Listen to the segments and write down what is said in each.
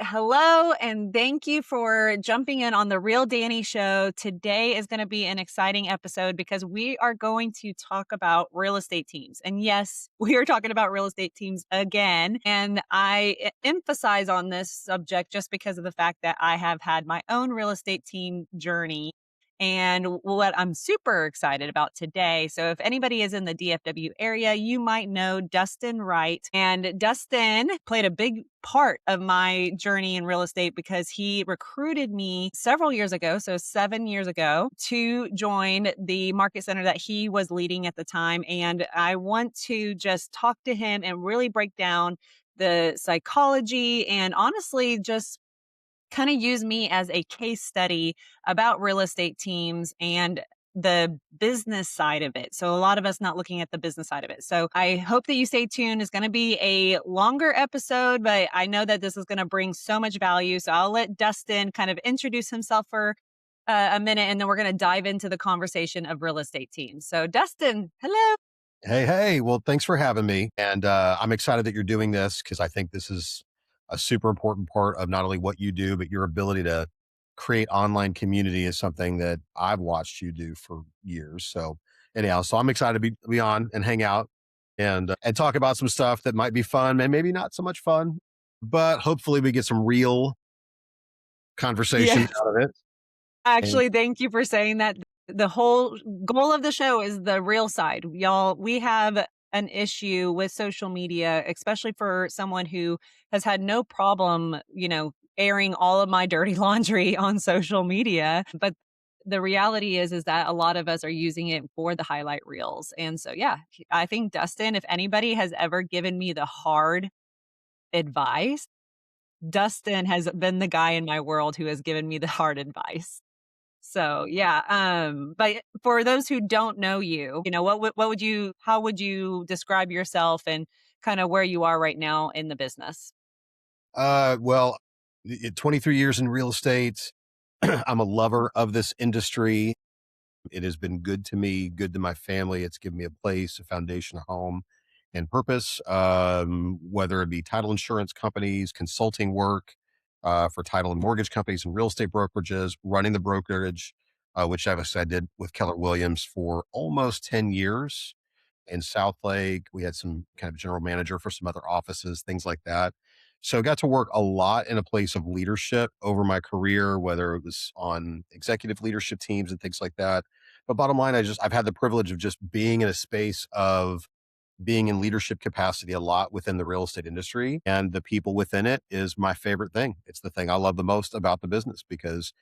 Hello, and thank you for jumping in on the Real Dani Show. Today is going to be an exciting episode because we are going to talk about real estate teams. And yes, we are talking about real estate teams again. And emphasize on this subject just because of the fact that I have had my own real estate team journey and what I'm super excited about today. So, if anybody is in the DFW area, you might know Dustin Wright. And Dustin played a big part of my journey in real estate because he recruited me several years ago, so 7 years ago, to join the market center that he was leading at the time. And I want to just talk to him and really break down the psychology and honestly just kind of use me as a case study about real estate teams and the business side of it. So a lot of us not looking at the business side of it. So I hope that you stay tuned. It's going to be a longer episode, but I know that this is going to bring so much value. So I'll let Dustin kind of introduce himself for a minute, and then we're going to dive into the conversation of real estate teams. So Dustin, hello. Hey. Well, thanks for having me. And I'm excited that you're doing this because I think this is a super important part of not only what you do, but your ability to create online community is something that I've watched you do for years. So anyhow, so I'm excited to be on and hang out and talk about some stuff that might be fun and maybe not so much fun, but hopefully we get some real conversation Yes. out of it. And Actually, thank you for saying that. The whole goal of the show is the real side. Y'all, we have an issue with social media, especially for someone who has had no problem, airing all of my dirty laundry on social media. But the reality is that a lot of us are using it for the highlight reels. And so, yeah, I think Dustin, if anybody has ever given me the hard advice, Dustin has been the guy in my world who has given me the hard advice. So, yeah, but for those who don't know you, how would you describe yourself and kind of where you are right now in the business? well, 23 years in real estate. I'm a lover of this industry. It has been good to me, good to my family. It's given me a place, a foundation, a home, and purpose. Whether it be title insurance companies, consulting work for title and mortgage companies and real estate brokerages, running the brokerage, which I did with Keller Williams for almost 10 years in South Lake. We had some kind of general manager for some other offices, things like that. So I got to work a lot in a place of leadership over my career, whether it was on executive leadership teams and things like that. But bottom line, I've had the privilege of just being in a space of being in leadership capacity a lot within the real estate industry, and the people within it is my favorite thing. It's the thing I love the most about the business because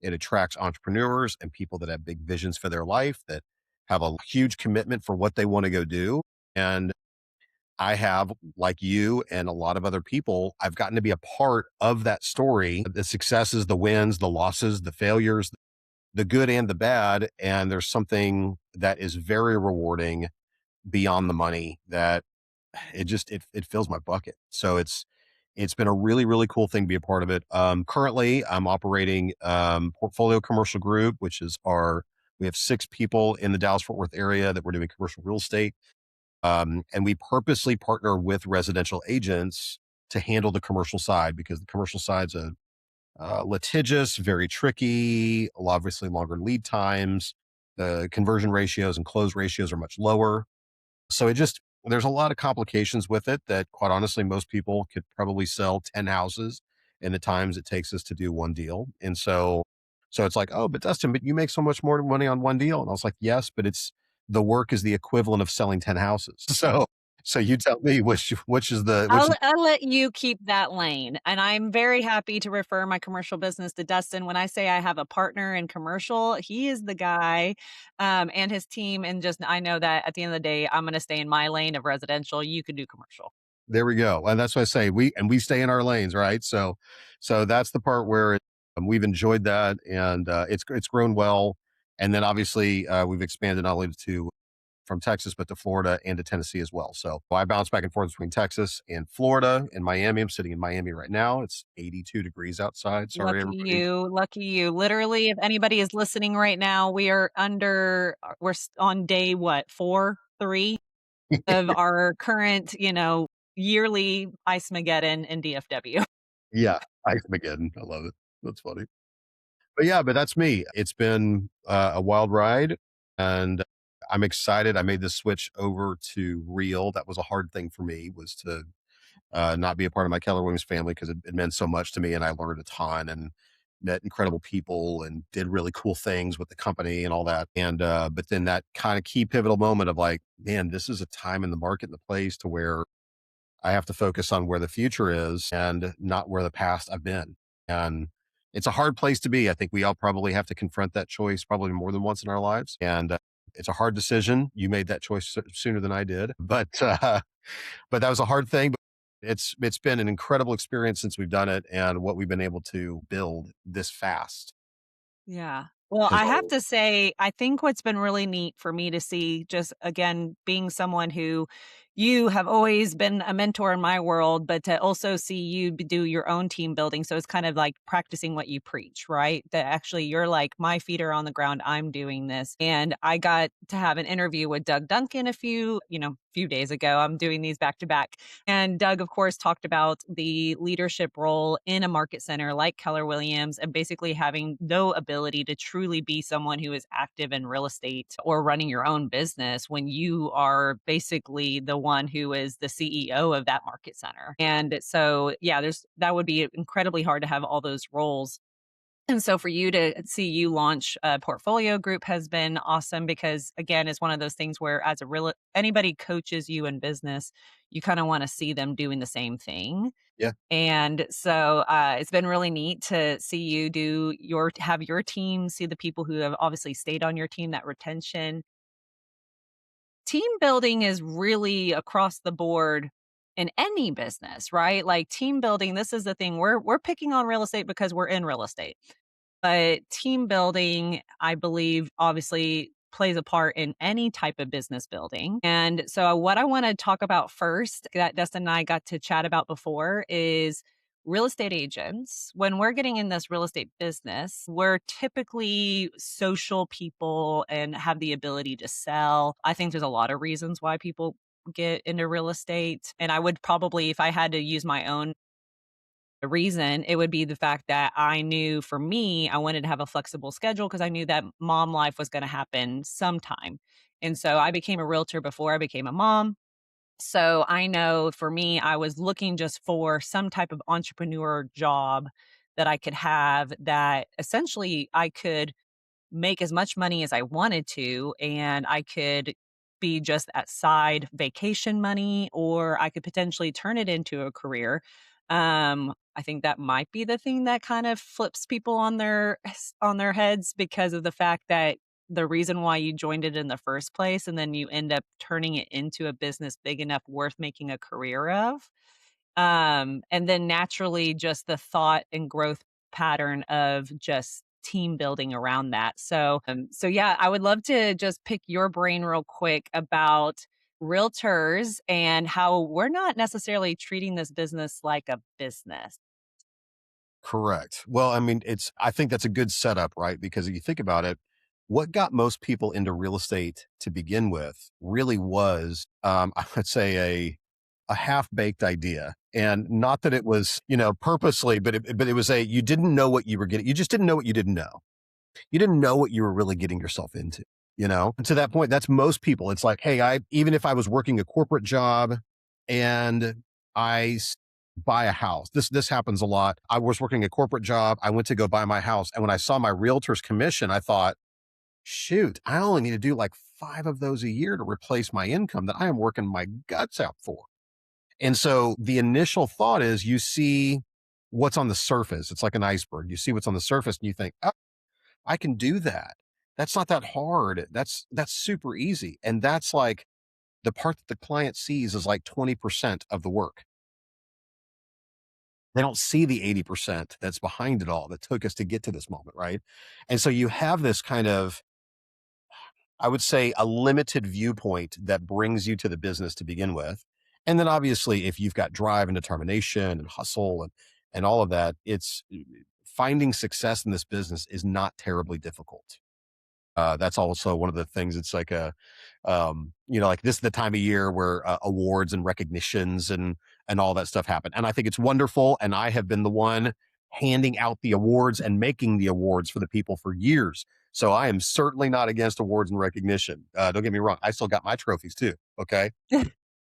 it attracts entrepreneurs and people that have big visions for their life, that have a huge commitment for what they want to go do. And I have, like you and a lot of other people, I've gotten to be a part of that story, the successes, the wins, the losses, the failures, the good and the bad. And there's something that is very rewarding beyond the money that it fills my bucket. So it's been a really, really cool thing to be a part of it. Currently I'm operating Portfolio Commercial Group, which is we have 6 people in the Dallas Fort Worth area that we're doing commercial real estate. And we purposely partner with residential agents to handle the commercial side because the commercial side's litigious, very tricky, obviously longer lead times. The conversion ratios and close ratios are much lower. So there's a lot of complications with it that quite honestly, most people could probably sell 10 houses in the times it takes us to do one deal. And so it's like, oh, but Dustin, but you make so much more money on one deal. And I was like, yes, but the work is the equivalent of selling 10 houses. So you tell me which is I'll let you keep that lane, and I'm very happy to refer my commercial business to Dustin. When I say I have a partner in commercial, he is the guy, and his team, and just I know that at the end of the day, I'm gonna stay in my lane of residential, you could do commercial. there we go. And that's what I say. We stay in our lanes, right? So that's the part where we've enjoyed that, and it's grown well. And then obviously we've expanded not only to from Texas, but to Florida and to Tennessee as well. So I bounce back and forth between Texas and Florida and Miami. I'm sitting in Miami right now. It's 82 degrees outside. Sorry, Lucky everybody. you, lucky you. Literally, if anybody is listening right now, on day what, 4, 3 of our current, yearly Ice Mageddon in DFW. Yeah. again. I love it. That's funny. But yeah, but that's me. It's been a wild ride, and I'm excited. I made the switch over to Real. That was a hard thing for me, was to not be a part of my Keller Williams family, because it meant so much to me, and I learned a ton and met incredible people and did really cool things with the company and all that. And but then that kind of key pivotal moment of like, man, this is a time in the market and the place to where I have to focus on where the future is and not where the past I've been. And it's a hard place to be. I think we all probably have to confront that choice probably more than once in our lives. And it's a hard decision. You made that choice sooner than I did, but that was a hard thing. But it's been an incredible experience since we've done it, and what we've been able to build this fast Yeah. Well, has I have all. to say, I think what's been really neat for me to see, just again, being someone who you have always been a mentor in my world, but to also see you do your own team building. So it's kind of like practicing what you preach, right? That actually you're like, my feet are on the ground. I'm doing this. And I got to have an interview with Doug Duncan few days ago. I'm doing these back to back. And Doug, of course, talked about the leadership role in a market center like Keller Williams and basically having no ability to truly be someone who is active in real estate or running your own business when you are basically the one who is the CEO of that market center. And so, yeah, that would be incredibly hard to have all those roles. And so for you to see you launch a portfolio group has been awesome because again, it's one of those things where as a real anybody coaches you in business, you kind of want to see them doing the same thing. Yeah, And so it's been really neat to see you have your team, see the people who have obviously stayed on your team, that retention. Team building is really across the board in any business, right? Like team building, this is the thing. We're picking on real estate because we're in real estate. But team building, I believe, obviously plays a part in any type of business building. And so, what I want to talk about first, that Dustin and I got to chat about before, is real estate agents. When we're getting in this real estate business, we're typically social people and have the ability to sell. I think there's a lot of reasons why people get into real estate. And I would probably, if I had to use my own reason, it would be the fact that I knew for me, I wanted to have a flexible schedule because I knew that mom life was going to happen sometime. And so I became a realtor before I became a mom. So I know for me, I was looking just for some type of entrepreneur job that I could have that essentially I could make as much money as I wanted to, and I could be just that side vacation money, or I could potentially turn it into a career. I think that might be the thing that kind of flips people on their heads because of the fact that the reason why you joined it in the first place, and then you end up turning it into a business big enough worth making a career of. And then naturally, just the thought and growth pattern of just team building around that. So yeah, I would love to just pick your brain real quick about realtors and how we're not necessarily treating this business like a business. correct. Well, I mean, I think that's a good setup, right? Because if you think about it, what got most people into real estate to begin with really was, I would say, a half baked idea. And not that it was, purposely, but it was you didn't know what you were getting. You just didn't know what you didn't know. You didn't know what you were really getting yourself into, And to that point, that's most people. It's like, hey, even if I was working a corporate job and buy a house, this happens a lot. I was working a corporate job. I went to go buy my house. And when I saw my realtor's commission, I thought, shoot, I only need to do like 5 of those a year to replace my income that I am working my guts out for. And so the initial thought is you see what's on the surface. It's like an iceberg. You see what's on the surface and you think, oh, I can do that. That's not that hard. That's super easy. And that's like the part that the client sees is like 20% of the work. They don't see the 80% that's behind it all that took us to get to this moment, right? And so you have this kind of, I would say, a limited viewpoint that brings you to the business to begin with. And then obviously, if you've got drive and determination and hustle and all of that, it's finding success in this business is not terribly difficult. That's also one of the things. It's like like this is the time of year where awards and recognitions and all that stuff happen. And I think it's wonderful. And I have been the one handing out the awards and making the awards for the people for years. So I am certainly not against awards and recognition. Don't get me wrong. I still got my trophies too. Okay.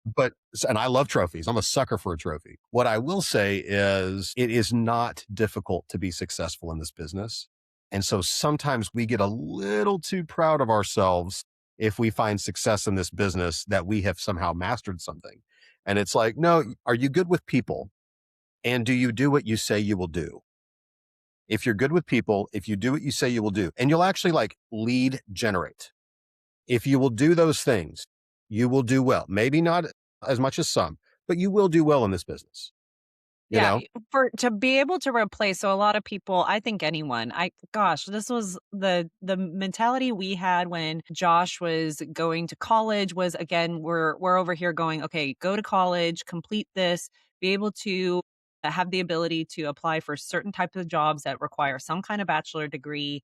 But, and I love trophies. I'm a sucker for a trophy. What I will say is it is not difficult to be successful in this business. And so sometimes we get a little too proud of ourselves if we find success in this business that we have somehow mastered something. And it's like, no, are you good with people? And do you do what you say you will do? If you're good with people, if you do what you say you will do, and you'll actually like lead generate, if you will do those things, you will do well. Maybe not as much as some, but you will do well in this business, you Yeah, know? for to be able to replace, so a lot of people, I think anyone, gosh, this was the mentality we had when Josh was going to college was, again, we're over here going, okay, go to college, complete this, be able to have the ability to apply for certain types of jobs that require some kind of bachelor degree.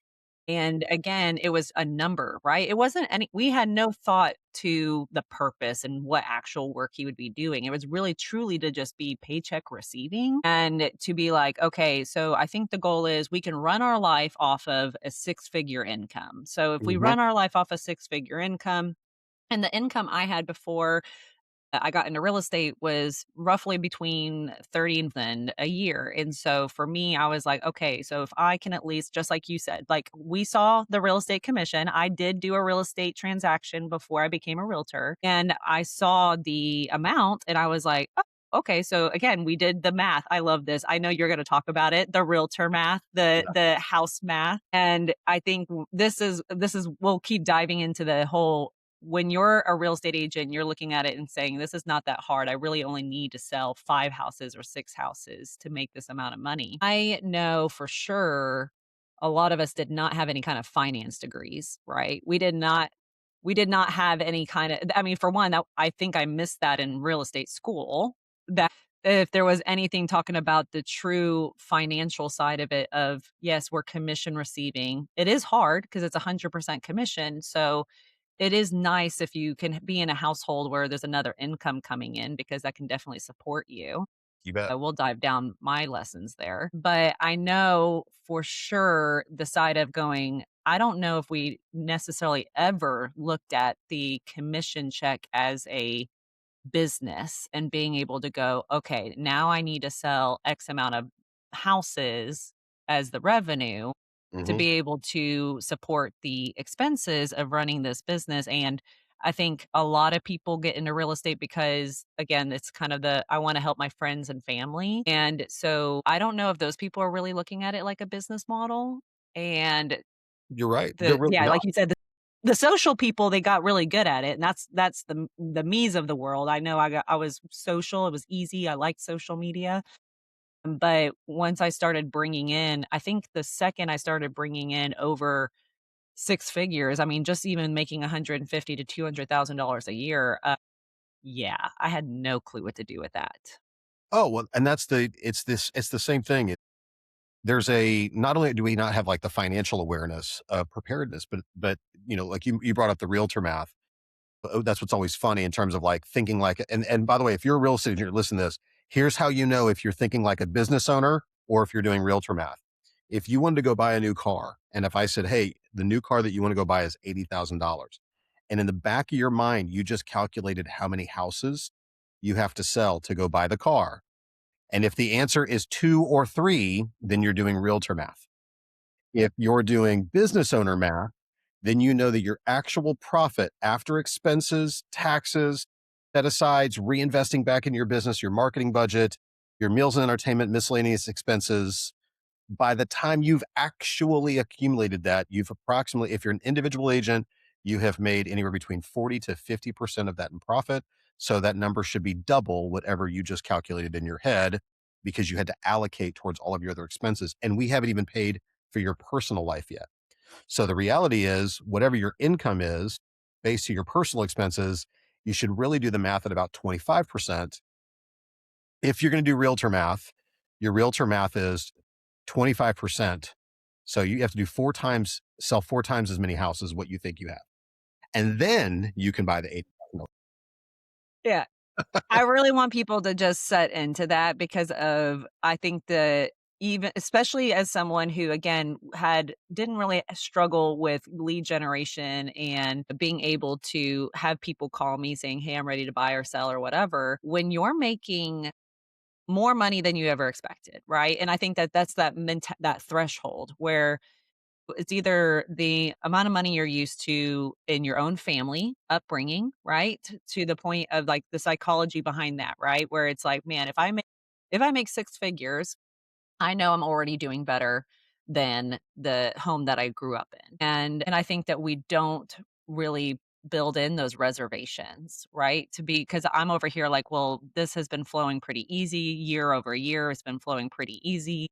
And again, it was a number, right? It wasn't any, we had no thought to the purpose and what actual work he would be doing. It was really truly to just be paycheck receiving and to be like, okay, so I think the goal is we can run our life off of a six-figure income. So if we Mhm. run our life off a six-figure income, and the income I had before I got into real estate was roughly between 30 and a year. And so for me, I was like, okay, so if I can at least, just like you said, like we saw the real estate commission, I did do a real estate transaction before I became a realtor, and I saw the amount and I was like, oh, okay, so again, we did the math. I love this. I know you're going to talk about it, the realtor math, Yeah. the house math. And I think this is we'll keep diving into the whole, when you're a real estate agent, you're looking at it and saying, this is not that hard. I really only need to sell 5 houses or 6 houses to make this amount of money. I know for sure a lot of us did not have any kind of finance degrees, right? We did not have any kind of, I mean, for one, that I think I missed that in real estate school. That if there was anything talking about the true financial side of it, of yes, we're commission receiving. It is hard because it's 100% commission. So it is nice if you can be in a household where there's another income coming in, because that can definitely support you. You bet. We'll dive down my lessons there. But I know for sure the side of going, I don't know if we necessarily ever looked at the commission check as a business and being able to go, okay, now I need to sell X amount of houses as the revenue to Mhm. be able to support the expenses of running this business. And I think a lot of people get into real estate because, again, it's kind of the I want to help my friends and family. And so I don't know if those people are really looking at it like a business model. And You're right. They're the really yeah, like not. you said, the social people, they got really good at it, and that's the me's of the world. I know I was social, it was easy, I liked social media, but once I started bringing in, I think the second I started bringing in over 6 figures, I mean, just even making 150 to $200,000 a year, yeah, I had no clue what to do with that. Oh, well, and it's the same thing. There's a, not only do we not have like the financial awareness, preparedness, but, like you brought up the realtor math. Oh, that's what's always funny in terms of like thinking like, and by the way, if you're a real estate agent, listen to this. Here's how you know if you're thinking like a business owner or if you're doing realtor math. If you wanted to go buy a new car, and if I said, hey, the new car that you want to go buy is $80,000, and in the back of your mind, you just calculated how many houses you have to sell to go buy the car. And if the answer is two or three, then you're doing realtor math. If you're doing business owner math, then you know that your actual profit after expenses, taxes, set asides, reinvesting back in your business, your marketing budget, your meals and entertainment, miscellaneous expenses, by the time you've actually accumulated that, you've approximately, if you're an individual agent, you have made anywhere between 40 to 50% of that in profit. So that number should be double whatever you just calculated in your head, because you had to allocate towards all of your other expenses. And we haven't even paid for your personal life yet. So the reality is, whatever your income is based to your personal expenses, you should really do the math at about 25%. If you're going to do realtor math, your realtor math is 25%. So you have to do four times, sell four times as many houses what you think you have. And then you can buy the 8,000. Yeah. I really want people to just set into that because of I think that even especially as someone who again didn't really struggle with lead generation and being able to have people call me saying, "Hey, I'm ready to buy or sell," or whatever. When you're making more money than you ever expected, right? And I think that that's that threshold where it's either the amount of money you're used to in your own family upbringing, right? To the point of like the psychology behind that, right? Where it's like, man, if I make six figures, I know I'm already doing better than the home that I grew up in. And I think that we don't really build in those reservations, right? To be because I'm over here like, well, this has been flowing pretty easy year over year. It's been flowing pretty easy.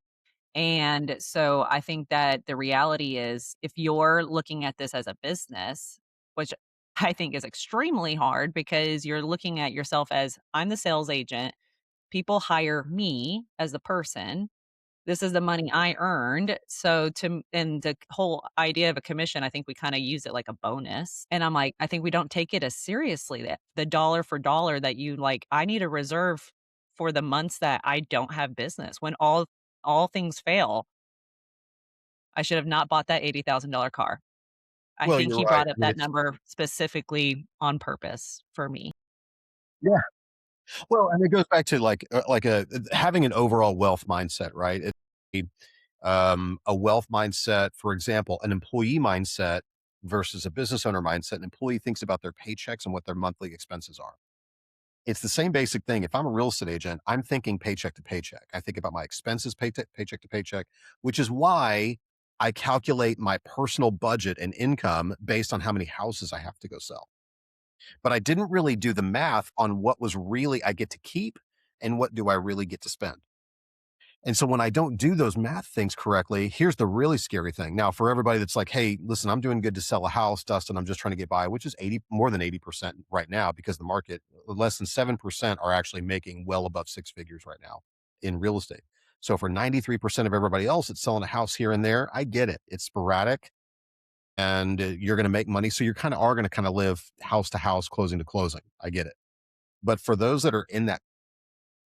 And so I think that the reality is if you're looking at this as a business, which I think is extremely hard because you're looking at yourself as I'm the sales agent, people hire me as the person. This is the money I earned. So and the whole idea of a commission, I think we kind of use it like a bonus. And I'm like, I think we don't take it as seriously that the dollar for dollar that you like, I need a reserve for the months that I don't have business. When all things fail, I should have not bought that $80,000 car. I Well, think you're he right. brought up I mean, that it's number specifically on purpose for me. yeah. Well, and it goes back to like having an overall wealth mindset, right? A wealth mindset, for example, an employee mindset versus a business owner mindset. An employee thinks about their paychecks and what their monthly expenses are. It's the same basic thing. If I'm a real estate agent, I'm thinking paycheck to paycheck. I think about my expenses paycheck to paycheck, which is why I calculate my personal budget and income based on how many houses I have to go sell. But I didn't really do the math on what was really I get to keep and what do I really get to spend. And so when I don't do those math things correctly, here's the really scary thing. Now, for everybody that's like, hey, listen, I'm doing good to sell a house, Dustin, I'm just trying to get by, which is more than 80% right now because the market, less than 7% are actually making well above six figures right now in real estate. So for 93% of everybody else that's selling a house here and there, I get it. It's sporadic and you're going to make money. So you kind of are going to kind of live house to house, closing to closing. I get it. But for those that are in that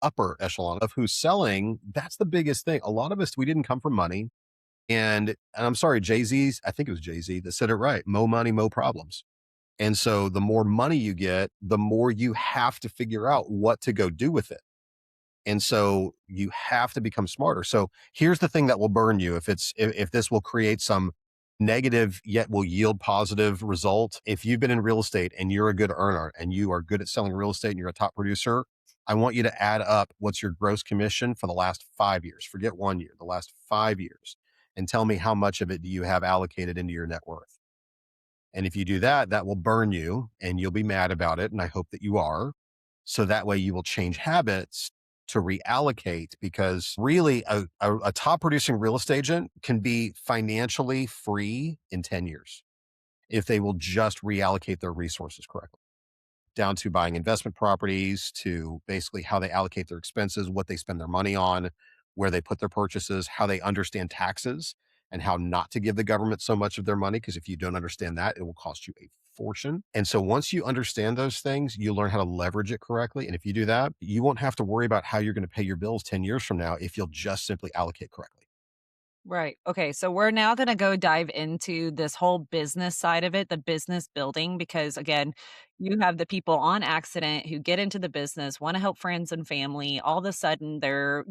upper echelon of who's selling, that's the biggest thing. A lot of us, we didn't come from money. And I'm sorry, Jay-Z's, I think it was Jay-Z that said it right. Mo money, mo problems. And so the more money you get, the more you have to figure out what to go do with it. And so you have to become smarter. So here's the thing that will burn you if this will create some negative yet will yield positive result. If you've been in real estate and you're a good earner and you are good at selling real estate and you're a top producer, I want you to add up what's your gross commission for the last 5 years. Forget 1 year, the last 5 years, and tell me how much of it do you have allocated into your net worth. And if you do that, that will burn you and you'll be mad about it. And I hope that you are. So that way you will change habits to reallocate because really a top producing real estate agent can be financially free in 10 years if they will just reallocate their resources correctly down to buying investment properties, to basically how they allocate their expenses, what they spend their money on, where they put their purchases, how they understand taxes, and how not to give the government so much of their money. Because if you don't understand that, it will cost you a fortune. And so once you understand those things, you learn how to leverage it correctly. And if you do that, you won't have to worry about how you're going to pay your bills 10 years from now if you'll just simply allocate correctly. Right. Okay. So we're now going to go dive into this whole business side of it, the business building, because again, you have the people on accident who get into the business, want to help friends and family. All of a sudden, they're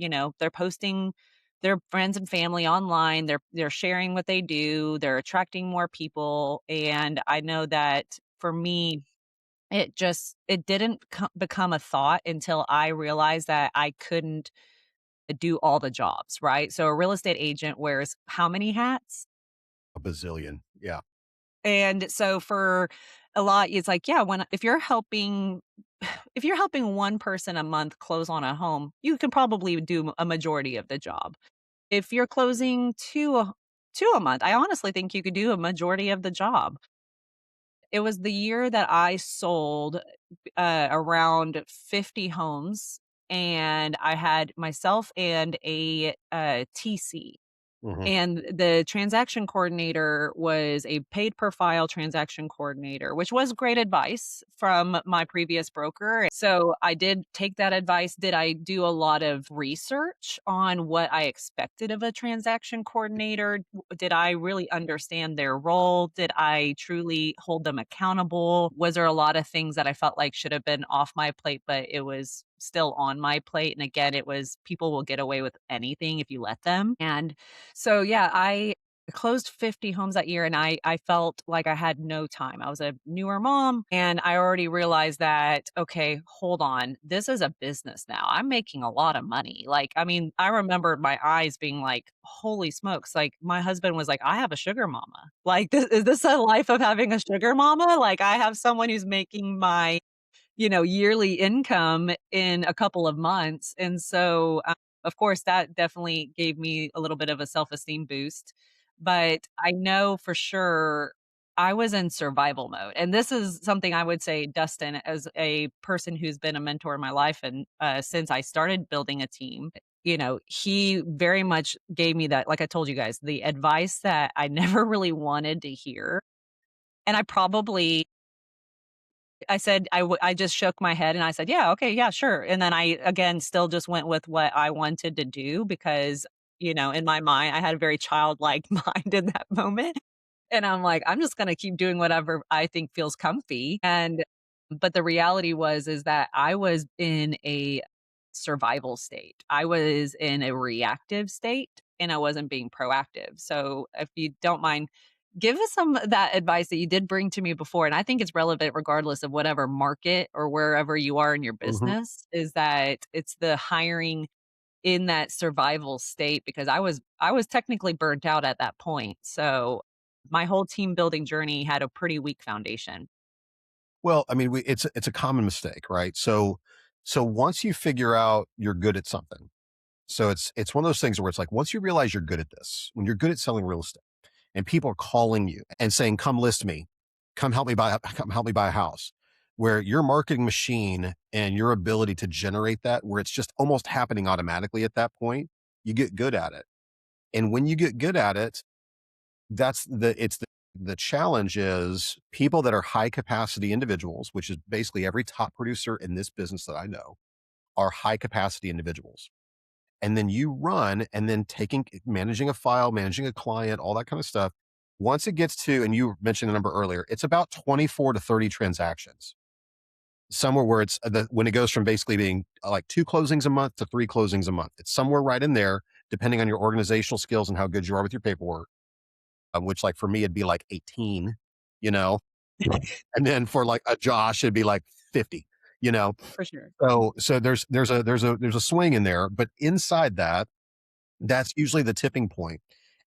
posting their friends and family online. They're sharing what they do. They're attracting more people. And I know that for me, it didn't become a thought until I realized that I couldn't do all the jobs, right? So a real estate agent wears how many hats? A bazillion. Yeah. And so for a lot, it's like, yeah, when if you're helping if you're helping one person a month close on a home, you can probably do a majority of the job. If you're closing two a month, I honestly think you could do a majority of the job. It was the year that I sold around 50 homes and I had myself and a TC. Mhm. And the transaction coordinator was a paid per file transaction coordinator, which was great advice from my previous broker. So I did take that advice. Did I do a lot of research on what I expected of a transaction coordinator? Did I really understand their role? Did I truly hold them accountable? Was there a lot of things that I felt like should have been off my plate, but it was still on my plate? And again, it was people will get away with anything if you let them. And so, yeah, I closed 50 homes that year and I felt like I had no time. I was a newer mom and I already realized that, okay, hold on. This is a business now. I'm making a lot of money. Like, I mean, I remember my eyes being like, holy smokes. Like, my husband was like, I have a sugar mama. Like, is this a life of having a sugar mama? Like, I have someone who's making my yearly income in a couple of months. And so, of course, that definitely gave me a little bit of a self-esteem boost. But I know for sure I was in survival mode. And this is something I would say, Dustin, as a person who's been a mentor in my life and since I started building a team, he very much gave me that, like I told you guys, the advice that I never really wanted to hear. And I said I just shook my head and I said, "Yeah, okay, yeah, sure." And then I again still just went with what I wanted to do because, in my mind, I had a very childlike mind in that moment. And I'm like, "I'm just gonna keep doing whatever I think feels comfy." And but the reality is that I was in a survival state. I was in a reactive state and I wasn't being proactive. So if you don't mind, give us some of that advice that you did bring to me before. And I think it's relevant regardless of whatever market or wherever you are in your Mhm. business, is that it's the hiring in that survival state because I was technically burnt out at that point. So my whole team building journey had a pretty weak foundation. Well, I mean, it's a common mistake, right? So once you figure out you're good at something, so it's one of those things where it's like once you realize you're good at this, when you're good at selling real estate, and people are calling you and saying, "Come list me, come help me buy a house," where your marketing machine and your ability to generate that, where it's just almost happening automatically at that point, you get good at it. And when you get good at it, that's the challenge is people that are high capacity individuals, which is basically every top producer in this business that I know, are high capacity individuals. And then you run and then managing a file, managing a client, all that kind of stuff. Once it gets to, and you mentioned a number earlier, it's about 24 to 30 transactions. Somewhere where when it goes from basically being like 2 closings a month to 3 closings a month. It's somewhere right in there, depending on your organizational skills and how good you are with your paperwork, which like for me, it'd be like 18, you know, and then for like a Josh, it'd be like 50, you know. For sure. So there's a swing in there, but inside that, that's usually the tipping point.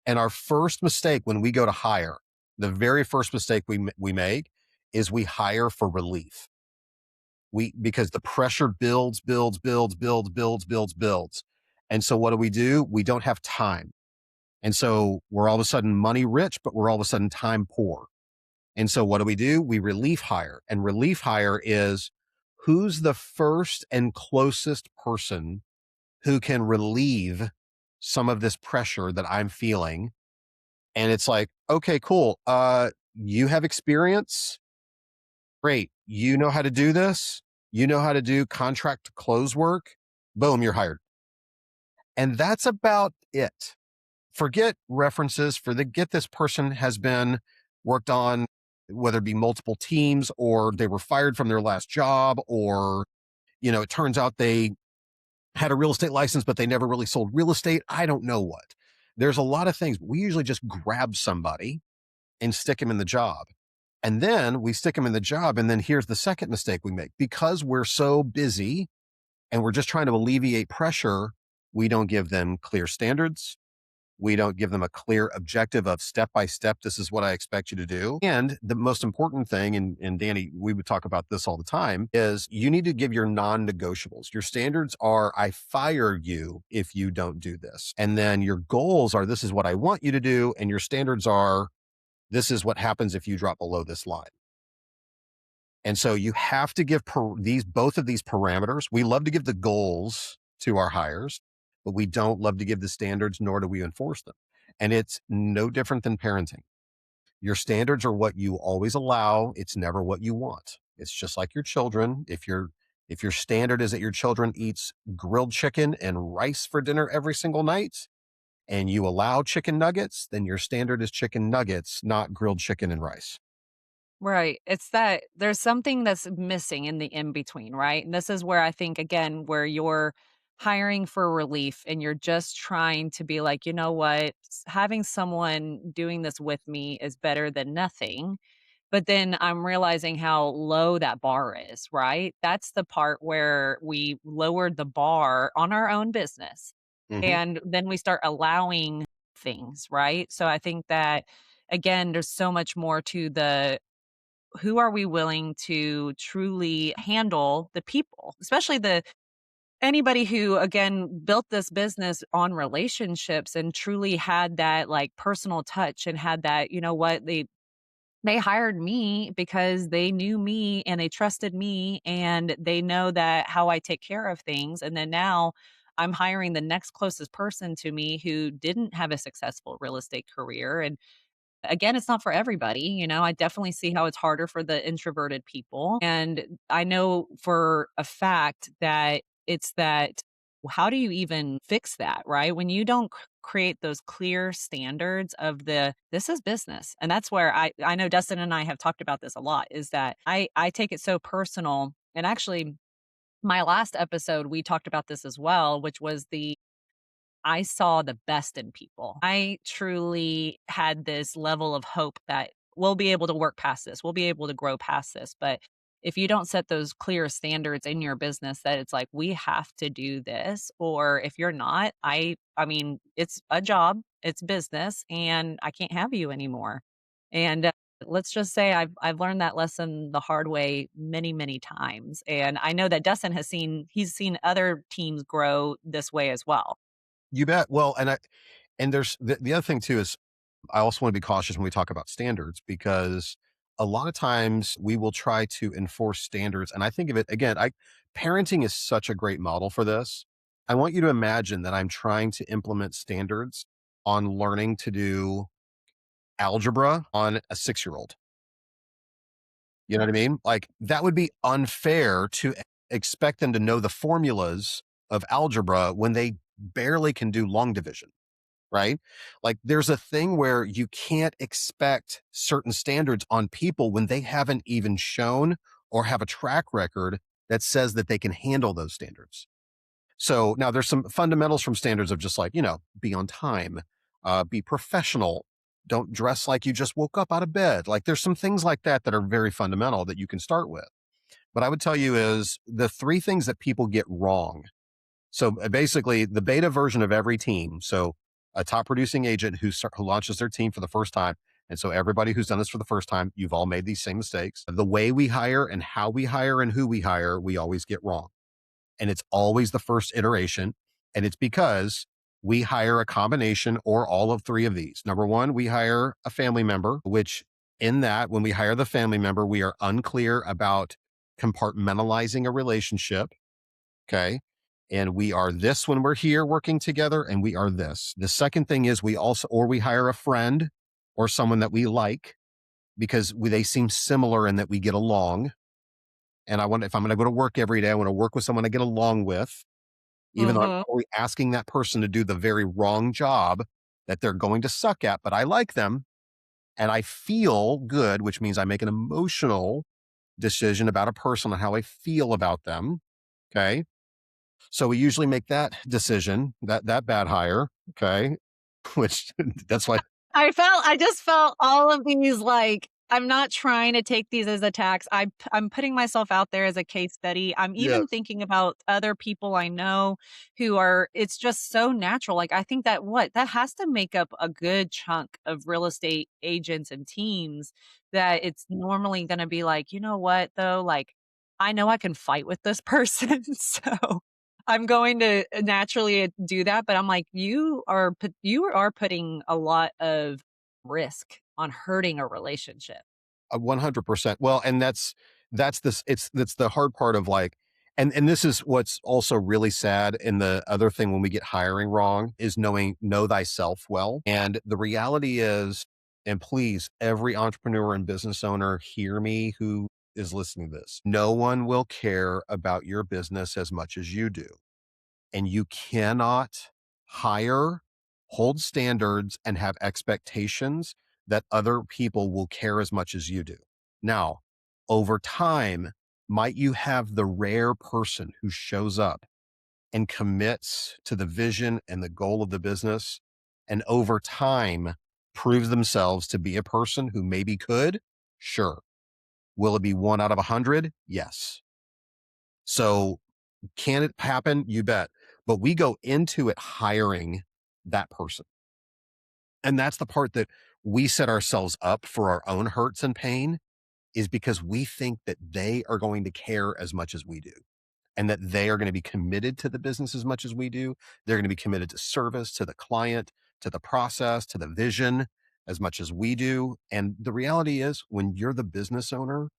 And our first mistake when we go to hire, the very first mistake we make is we hire for relief. Because the pressure builds. And so what do? We don't have time. And so we're all of a sudden money rich, but we're all of a sudden time poor. And so what do? We relief hire. And relief hire is who's the first and closest person who can relieve some of this pressure that I'm feeling. And it's like, okay, cool. You have experience. Great. You know how to do this. You know how to do contract to close work. Boom, you're hired. And that's about it. Forget references. Forget this person has been worked on, whether it be multiple teams or they were fired from their last job, or, it turns out they had a real estate license, but they never really sold real estate. I don't know what. There's a lot of things. We usually just grab somebody and stick them in the job. And then we stick them in the job. And then here's the second mistake we make. Because we're so busy and we're just trying to alleviate pressure, we don't give them clear standards. We don't give them a clear objective of step by step, this is what I expect you to do. And the most important thing, and Dani, we would talk about this all the time, is you need to give your non negotiables. Your standards are, I fire you if you don't do this. And then your goals are, this is what I want you to do. And your standards are, this is what happens if you drop below this line. And so you have to give both of these parameters. We love to give the goals to our hires, but we don't love to give the standards, nor do we enforce them. And it's no different than parenting. Your standards are what you always allow. It's never what you want. It's just like your children. If your standard is that your children eats grilled chicken and rice for dinner every single night and you allow chicken nuggets, then your standard is chicken nuggets, not grilled chicken and rice. Right. It's that there's something that's missing in the in between, right? And this is where I think, again, where you're hiring for relief and you're just trying to be like, you know what, having someone doing this with me is better than nothing. But then I'm realizing how low that bar is, right? That's the part where we lowered the bar on our own business. Mhm. And then we start allowing things, right? So I think that, again, there's so much more to the who are we willing to truly handle the people, especially the anybody who again built this business on relationships and truly had that like personal touch and had that, you know what, they hired me because they knew me and they trusted me and they know that how I take care of things. And then now I'm hiring the next closest person to me who didn't have a successful real estate career. And again, it's not for everybody, you know, I definitely see how it's harder for the introverted people, and I know for a fact that it's that how do you even fix that, right? When you don't create those clear standards of the this is business, and that's where I know Dustin and I have talked about this a lot, is that I take it so personal, and actually my last episode, we talked about this as well, which was the I saw the best in people. I truly had this level of hope that we'll be able to work past this. We'll be able to grow past this. But if you don't set those clear standards in your business that it's like we have to do this, or if you're not, I mean, it's a job, it's business, and I can't have you anymore. And let's just say I've learned that lesson the hard way many, many times. And I know that Dustin has he's seen other teams grow this way as well. You bet. Well, and there's the other thing too is I also want to be cautious when we talk about standards because a lot of times we will try to enforce standards. And I think of it again, parenting is such a great model for this. I want you to imagine that I'm trying to implement standards on learning to do algebra on a 6-year old. You know what I mean? Like that would be unfair to expect them to know the formulas of algebra when they barely can do long division, right? Like there's a thing where you can't expect certain standards on people when they haven't even shown or have a track record that says that they can handle those standards. So now there's some fundamentals from standards of just like, be on time, be professional, don't dress like you just woke up out of bed. Like there's some things like that that are very fundamental that you can start with. But I would tell you is the three things that people get wrong. So basically, the beta version of every team. So a top producing agent who launches their team for the first time. And so everybody who's done this for the first time, you've all made these same mistakes. The way we hire and how we hire and who we hire, we always get wrong. And it's always the first iteration. And it's because we hire a combination or all of three of these. Number one, we hire a family member, which in that, when we hire the family member, we are unclear about compartmentalizing a relationship. Okay. And we are this when we're here working together, and we are this. The second thing is we hire a friend or someone that we like because they seem similar and that we get along. And if I'm going to go to work every day, I want to work with someone I get along with, even though I'm Mhm. probably asking that person to do the very wrong job that they're going to suck at, but I like them and I feel good, which means I make an emotional decision about a person and how I feel about them. Okay. So we usually make that decision, that bad hire. Okay. Which that's why. I just felt all of these, like, I'm not trying to take these as attacks. I'm putting myself out there as a case study. I'm even Yes. thinking about other people I know who are it's just so natural. Like, I think that has to make up a good chunk of real estate agents and teams that it's normally gonna be like, "You know what, though? Like, I know I can fight with this person, so I'm going to naturally do that, but I'm like, you are putting a lot of risk on hurting a relationship." 100%. Well, and that's the hard part of like And this is what's also really sad. And the other thing when we get hiring wrong is know thyself well. And the reality is, and please, every entrepreneur and business owner, hear me who is listening to this. No one will care about your business as much as you do. And you cannot hire, hold standards, and have expectations that other people will care as much as you do. Now, over time, might you have the rare person who shows up and commits to the vision and the goal of the business, and over time proves themselves to be a person who maybe could? Sure. Will it be 1 out of 100? Yes. So can it happen? You bet. But we go into it hiring that person. And that's the part that we set ourselves up for our own hurts and pain, is because we think that they are going to care as much as we do, and that they are going to be committed to the business as much as we do. They're going to be committed to service, to the client, to the process, to the vision as much as we do. And the reality is, when you're the business owner,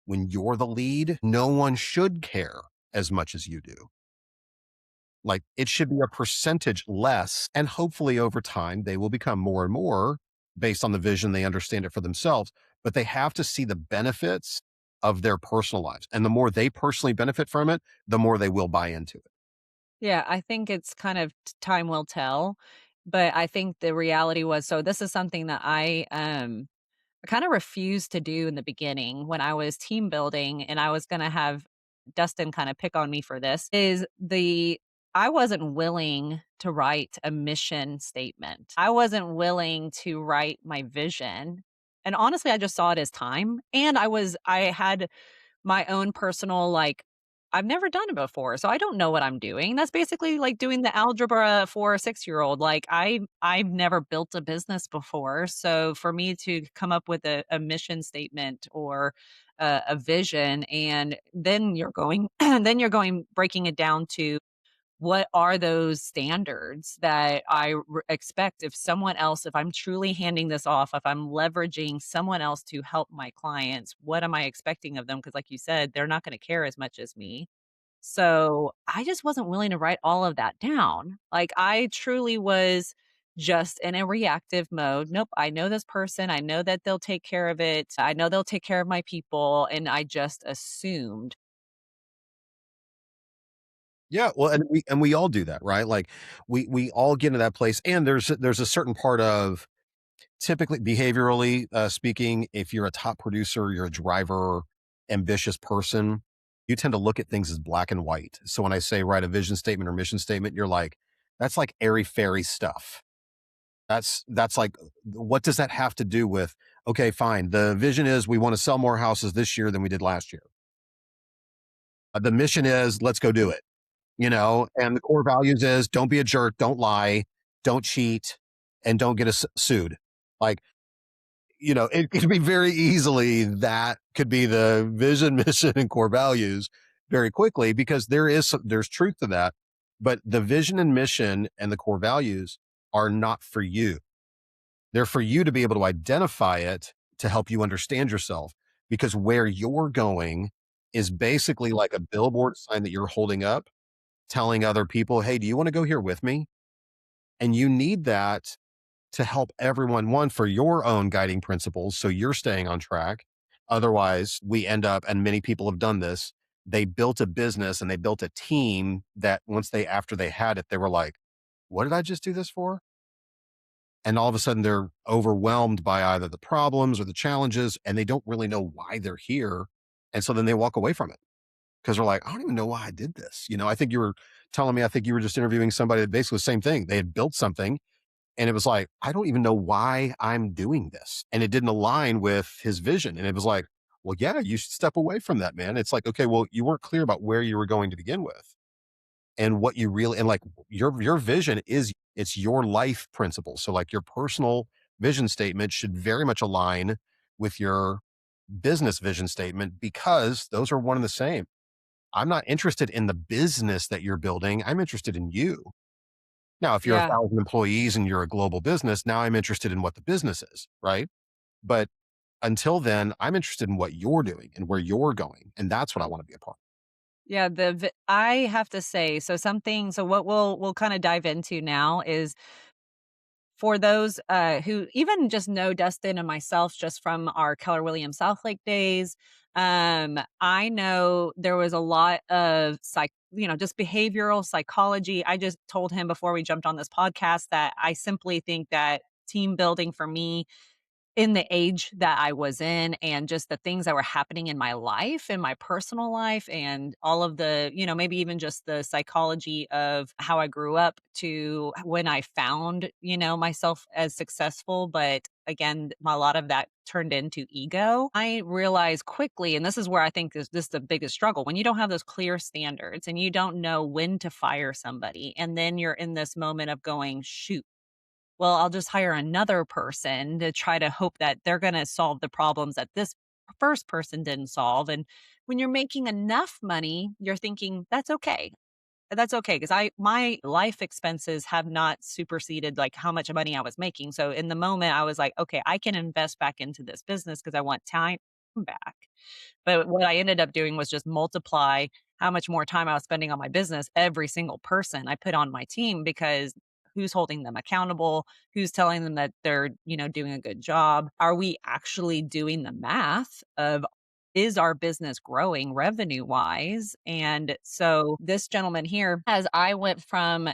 when you're the lead, no one should care as much as you do. Like, it should be a percentage less, and hopefully over time they will become more and more based on the vision. They understand it for themselves, but they have to see the benefits of their personal lives. And the more they personally benefit from it, the more they will buy into it. Yeah, I think it's kind of time will tell, but I think the reality was, so this is something that I kind of refused to do in the beginning when I was team building, and I was going to have Dustin kind of pick on me for this, is the I wasn't willing to write a mission statement. I wasn't willing to write my vision. And honestly, I just saw it as time. And I had my own personal, like, I've never done it before, so I don't know what I'm doing. That's basically like doing the algebra for a 6-year-old. Like, I've never built a business before, so for me to come up with a mission statement or a vision, and then you're going then you're going breaking it down to what are those standards that expect if someone else, if I'm truly handing this off, if I'm leveraging someone else to help my clients, what am I expecting of them? Because, like you said, they're not going to care as much as me. So I just wasn't willing to write all of that down. Like, I truly was just in a reactive mode. Nope, I know this person. I know that they'll take care of it. I know they'll take care of my people. And I just assumed. Yeah, well, and we all do that, right? Like, we all get into that place, and there's a certain part of, typically behaviorally speaking, if you're a top producer, you're a driver, ambitious person, you tend to look at things as black and white. So when I say write a vision statement or mission statement, you're like, that's like airy fairy stuff. That's like, what does that have to do with? Okay, fine. The vision is we want to sell more houses this year than we did last year. The mission is let's go do it. And the core values is don't be a jerk, don't lie, don't cheat, and don't get us sued. Like, it could be very easily that could be the vision, mission, and core values very quickly, because there's truth to that. But the vision and mission and the core values are not for you. They're for you to be able to identify it, to help you understand yourself, because where you're going is basically like a billboard sign that you're holding up telling other people, hey, do you want to go here with me? And you need that to help everyone, one, for your own guiding principles, so you're staying on track. Otherwise, we end up, and many people have done this, they built a business and they built a team that after they had it, they were like, what did I just do this for? And all of a sudden they're overwhelmed by either the problems or the challenges, and they don't really know why they're here. And so then they walk away from it because they're like, I don't even know why I did this. I think you were telling me, I think you were just interviewing somebody that basically the same thing. They had built something, and it was like, I don't even know why I'm doing this. And it didn't align with his vision. And it was like, well, yeah, you should step away from that, man. It's like, okay, well, you weren't clear about where you were going to begin with, and what you really, and like your vision is, it's your life principles. So like your personal vision statement should very much align with your business vision statement, because those are one and the same. I'm not interested in the business that you're building. I'm interested in you. Now, if you're Yeah. 1,000 employees and you're a global business, now I'm interested in what the business is, right? But until then, I'm interested in what you're doing and where you're going. And that's what I want to be a part of. Yeah, I have to say, so what we'll kind of dive into now is for those who even just know Dustin and myself just from our Keller Williams Southlake days. I know there was a lot of just behavioral psychology. I just told him before we jumped on this podcast that I simply think that team building for me in the age that I was in and just the things that were happening in my life, in my personal life, and all of the, maybe even just the psychology of how I grew up to when I found, myself as successful. But again, a lot of that turned into ego. I realized quickly, and this is where I think this is the biggest struggle when you don't have those clear standards and you don't know when to fire somebody. And then you're in this moment of going, shoot, well, I'll just hire another person to try to hope that they're gonna solve the problems that this first person didn't solve, and when you're making enough money, you're thinking, that's okay because I my life expenses have not superseded, like, how much money I was making, so in the moment, I was like, "Okay, I can invest back into this business because I want time back." But what I ended up doing was just multiply how much more time I was spending on my business every single person I put on my team because who's holding them accountable? Who's telling them that they're, doing a good job? Are we actually doing the math of is our business growing revenue wise? And so this gentleman here, as I went from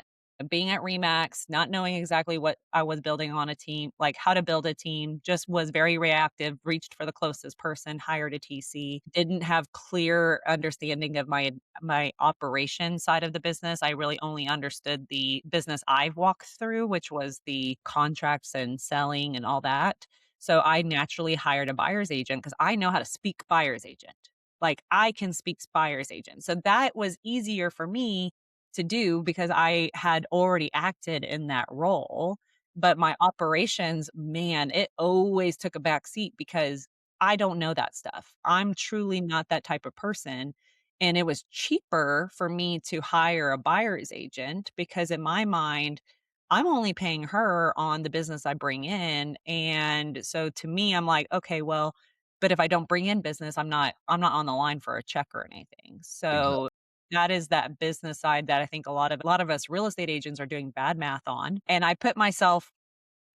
being at Remax, not knowing exactly what I was building on a team, like how to build a team, just was very reactive, reached for the closest person, hired a TC, didn't have clear understanding of my operation side of the business. I really only understood the business I've walked through, which was the contracts and selling and all that. So I naturally hired a buyer's agent because I know how to speak buyer's agent. Like I can speak buyer's agent. So that was easier for me to do because I had already acted in that role. But my operations, man, it always took a back seat because I don't know that stuff. I'm truly not that type of person. And it was cheaper for me to hire a buyer's agent because in my mind, I'm only paying her on the business I bring in. And so to me, I'm like, okay, well, but if I don't bring in business, I'm not on the line for a check or anything. Exactly. So that is that business side that I think a lot of us real estate agents are doing bad math on. And I put myself,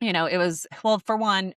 it was well, for one,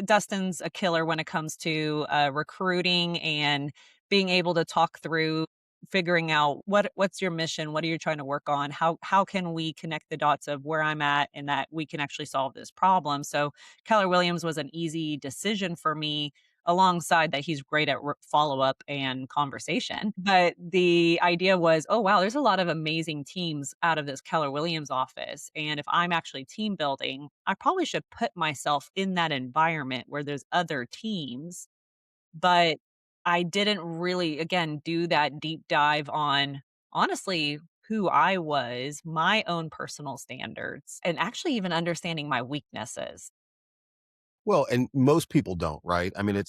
Dustin's a killer when it comes to recruiting and being able to talk through figuring out what's your mission, what are you trying to work on, how can we connect the dots of where I'm at and that we can actually solve this problem. So Keller Williams was an easy decision for me alongside that he's great at follow-up and conversation. But the idea was, oh, wow, there's a lot of amazing teams out of this Keller Williams office. And if I'm actually team building, I probably should put myself in that environment where there's other teams. But I didn't really, again, do that deep dive on honestly who I was, my own personal standards, and actually even understanding my weaknesses. Well, and most people don't, right? I mean,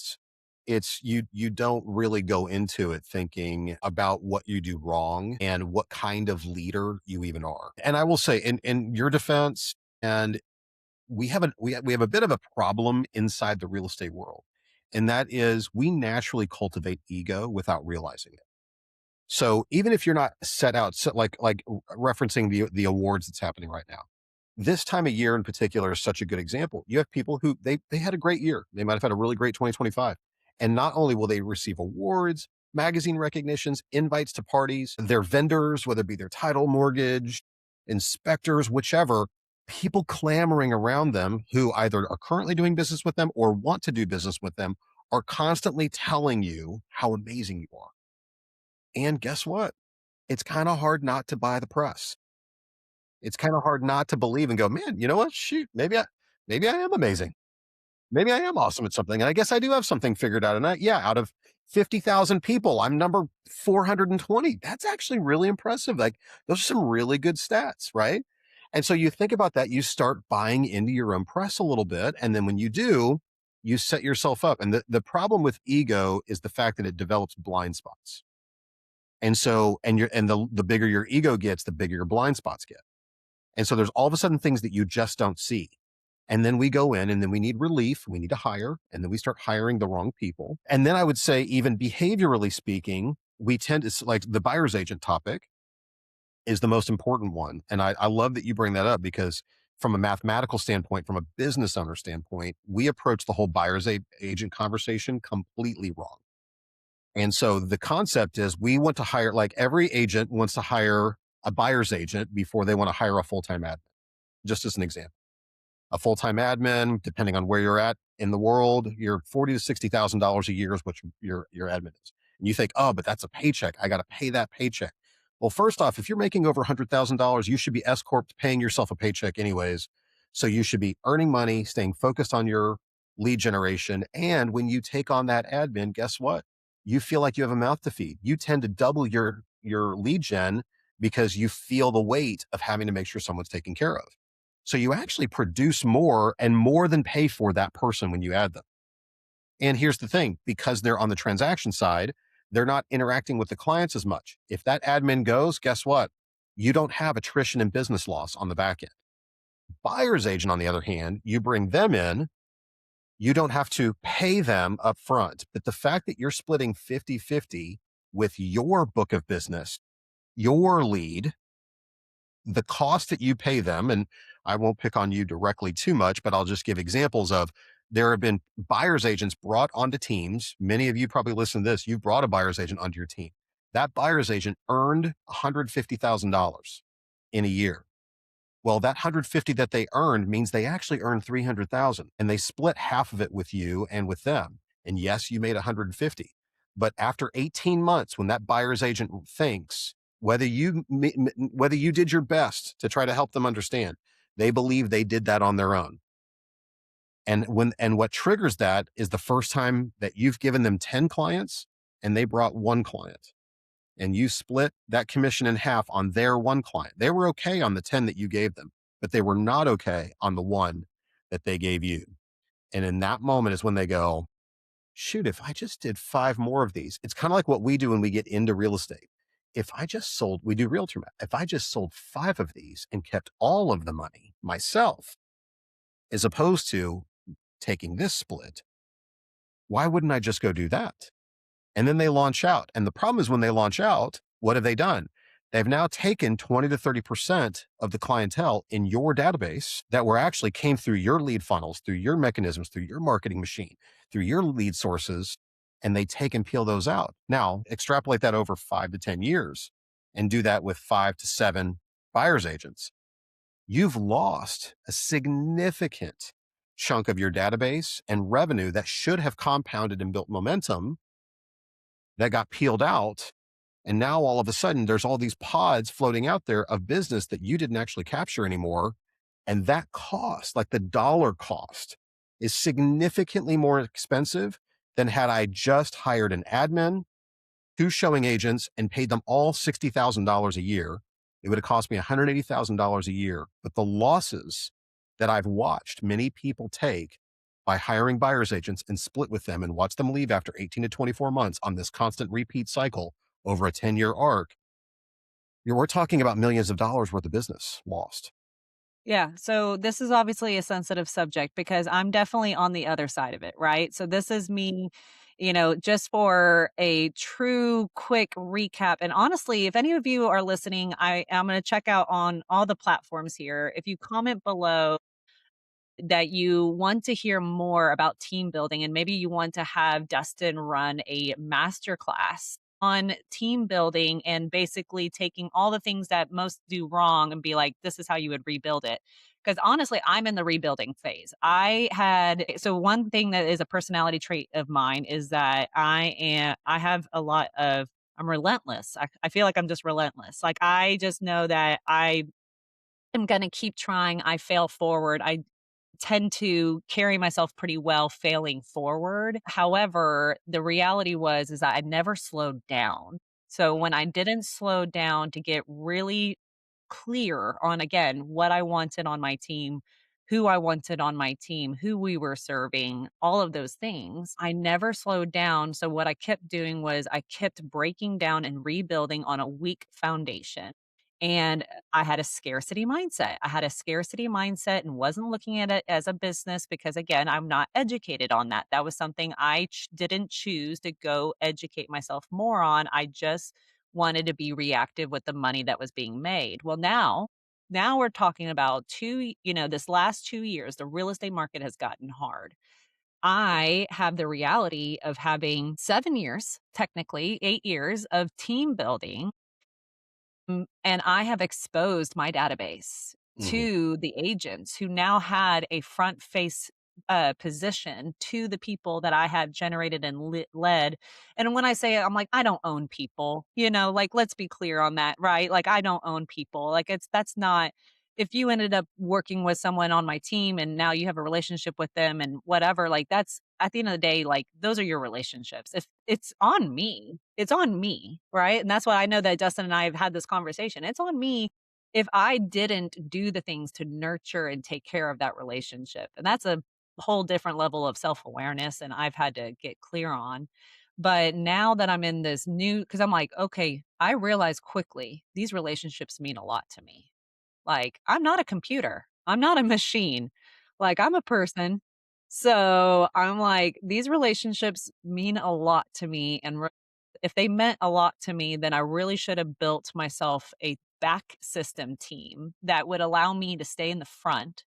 you don't really go into it thinking about what you do wrong and what kind of leader you even are. And I will say in your defense, and we have a bit of a problem inside the real estate world. And that is we naturally cultivate ego without realizing it. So even if you're not set out, so like referencing the awards that's happening right now, this time of year in particular is such a good example. You have people who they had a great year. They might have had a really great 2025. And not only will they receive awards, magazine recognitions, invites to parties, their vendors, whether it be their title mortgage, inspectors, whichever, people clamoring around them who either are currently doing business with them or want to do business with them are constantly telling you how amazing you are. And guess what? It's kind of hard not to buy the press. It's kind of hard not to believe and go, man, you know what? Shoot, maybe I am amazing. Maybe I am awesome at something. And I guess I do have something figured out. And yeah, out of 50,000 people, I'm number 420. That's actually really impressive. Like those are some really good stats, right? And so you think about that, you start buying into your own press a little bit. And then when you do, you set yourself up. And the problem with ego is the fact that it develops blind spots. And so, the bigger your ego gets, the bigger your blind spots get. And so there's all of a sudden things that you just don't see. And then we go in and then we need relief. We need to hire. And then we start hiring the wrong people. And then I would say, even behaviorally speaking, we tend to like the buyer's agent topic is the most important one. And I love that you bring that up because from a mathematical standpoint, from a business owner standpoint, we approach the whole agent conversation completely wrong. And so the concept is we want to hire, like every agent wants to hire a buyer's agent before they want to hire a full-time admin, just as an example. A full-time admin, depending on where you're at in the world, you're $40,000 to $60,000 a year is what your admin is. And you think, oh, but that's a paycheck. I got to pay that paycheck. Well, first off, if you're making over $100,000, you should be S corp paying yourself a paycheck anyways. So you should be earning money, staying focused on your lead generation. And when you take on that admin, guess what? You feel like you have a mouth to feed. You tend to double your lead gen because you feel the weight of having to make sure someone's taken care of. So you actually produce more and more than pay for that person when you add them. And here's the thing, because they're on the transaction side, they're not interacting with the clients as much. If that admin goes, guess what? You don't have attrition and business loss on the back end. Buyer's agent, on the other hand, you bring them in, you don't have to pay them up front. But the fact that you're splitting 50-50 with your book of business, your lead, the cost that you pay them, and I won't pick on you directly too much, but I'll just give examples of there have been buyer's agents brought onto teams. Many of you probably listen to this. You've brought a buyer's agent onto your team. That buyer's agent earned $150,000 in a year. Well, that 150 that they earned means they actually earned 300,000 and they split half of it with you and with them. And yes, you made 150. But after 18 months, when that buyer's agent thinks whether you did your best to try to help them understand, they believe they did that on their own. And what triggers that is the first time that you've given them 10 clients and they brought one client and you split that commission in half on their one client. They were okay on the 10 that you gave them, but they were not okay on the one that they gave you. And in that moment is when they go, shoot, if I just did 5 more of these, it's kind of like what we do when we get into real estate. If I just sold, we do realtor math. If I just sold 5 of these and kept all of the money myself, as opposed to taking this split, why wouldn't I just go do that? And then they launch out. And the problem is when they launch out, what have they done? They've now taken 20 to 30% of the clientele in your database that were actually came through your lead funnels, through your mechanisms, through your marketing machine, through your lead sources, and they take and peel those out. Now, extrapolate that over 5 to 10 years and do that with 5 to 7 buyer's agents. You've lost a significant chunk of your database and revenue that should have compounded and built momentum that got peeled out. And now all of a sudden there's all these pods floating out there of business that you didn't actually capture anymore. And that cost, like the dollar cost, is significantly more expensive than had I just hired an admin, 2 showing agents, and paid them all $60,000 a year. It would have cost me $180,000 a year. But the losses that I've watched many people take by hiring buyer's agents and split with them and watch them leave after 18 to 24 months on this constant repeat cycle over a 10-year arc, we're talking about millions of dollars worth of business lost. Yeah. So this is obviously a sensitive subject because I'm definitely on the other side of it, right? So this is me, just for a true quick recap. And honestly, if any of you are listening, I'm going to check out on all the platforms here. If you comment below that you want to hear more about team building and maybe you want to have Dustin run a masterclass on team building and basically taking all the things that most do wrong and be like, this is how you would rebuild it. Because honestly, I'm in the rebuilding phase. So one thing that is a personality trait of mine is that I have a lot of, I'm relentless. I feel like I'm just relentless. Like I just know that I am going to keep trying. I fail forward. I tend to carry myself pretty well failing forward. However, the reality is that I never slowed down. So when I didn't slow down to get really clear on again what I wanted on my team, who I wanted on my team, who we were serving, all of those things, I never slowed down. So what I kept doing was I kept breaking down and rebuilding on a weak foundation. And I had a scarcity mindset. I had a scarcity mindset and wasn't looking at it as a business because, again, I'm not educated on that. That was something I didn't choose to go educate myself more on. I just wanted to be reactive with the money that was being made. Well, now we're talking about this last 2 years, the real estate market has gotten hard. I have the reality of having 7 years, technically 8 years of team building. And I have exposed my database Mhm. to the agents who now had a front face position to the people that I have generated and led. And when I say it, I'm like, I don't own people, like, let's be clear on that, right? Like, I don't own people. Like, that's not, if you ended up working with someone on my team and now you have a relationship with them and whatever, like, that's at the end of the day, like, those are your relationships. If it's on me, right? And that's why I know that Dustin and I have had this conversation. It's on me if I didn't do the things to nurture and take care of that relationship. And that's a whole different level of self-awareness and I've had to get clear on. But now that I'm in this new, because I'm like, okay, I realize quickly these relationships mean a lot to me. Like, I'm not a computer. I'm not a machine. Like, I'm a person. So, I'm like, these relationships mean a lot to me, and if they meant a lot to me, then I really should have built myself a back system team that would allow me to stay in the front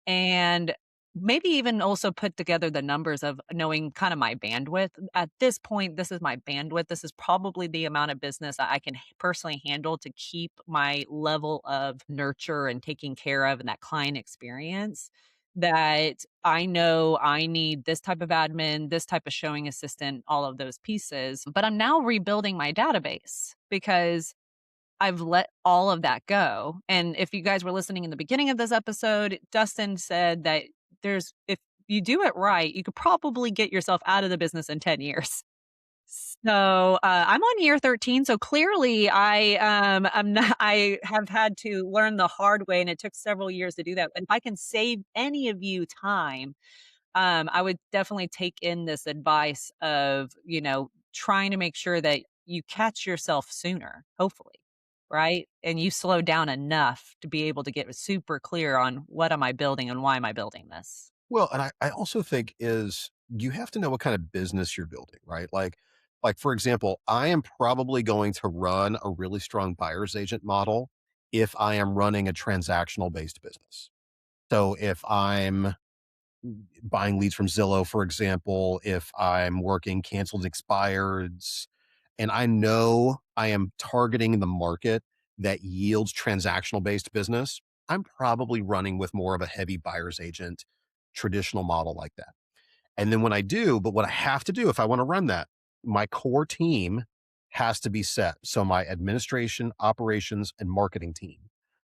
and maybe even also put together the numbers of knowing kind of my bandwidth. At this point, this is my bandwidth. This is probably the amount of business I can personally handle to keep my level of nurture and taking care of and that client experience. That I know I need this type of admin, this type of showing assistant, all of those pieces. But I'm now rebuilding my database because I've let all of that go, and if you guys were listening in the beginning of this episode, Dustin said that if you do it right, you could probably get yourself out of the business in 10 years. So, I'm on year 13, so clearly I'm not I have had to learn the hard way, and it took several years to do that, and if I can save any of you time, I would definitely take in this advice of, trying to make sure that you catch yourself sooner, hopefully, right? And you slow down enough to be able to get super clear on what am I building and why am I building this? Well, and I also think is you have to know what kind of business you're building, right? Like for example, I am probably going to run a really strong buyer's agent model if I am running a transactional based business. So if I'm buying leads from Zillow, for example, if I'm working canceled expireds, and I know I am targeting the market that yields transactional based business, I'm probably running with more of a heavy buyer's agent traditional model like that. And then when I do, but what I have to do if I want to run that, my core team has to be set. So my administration, operations, and marketing team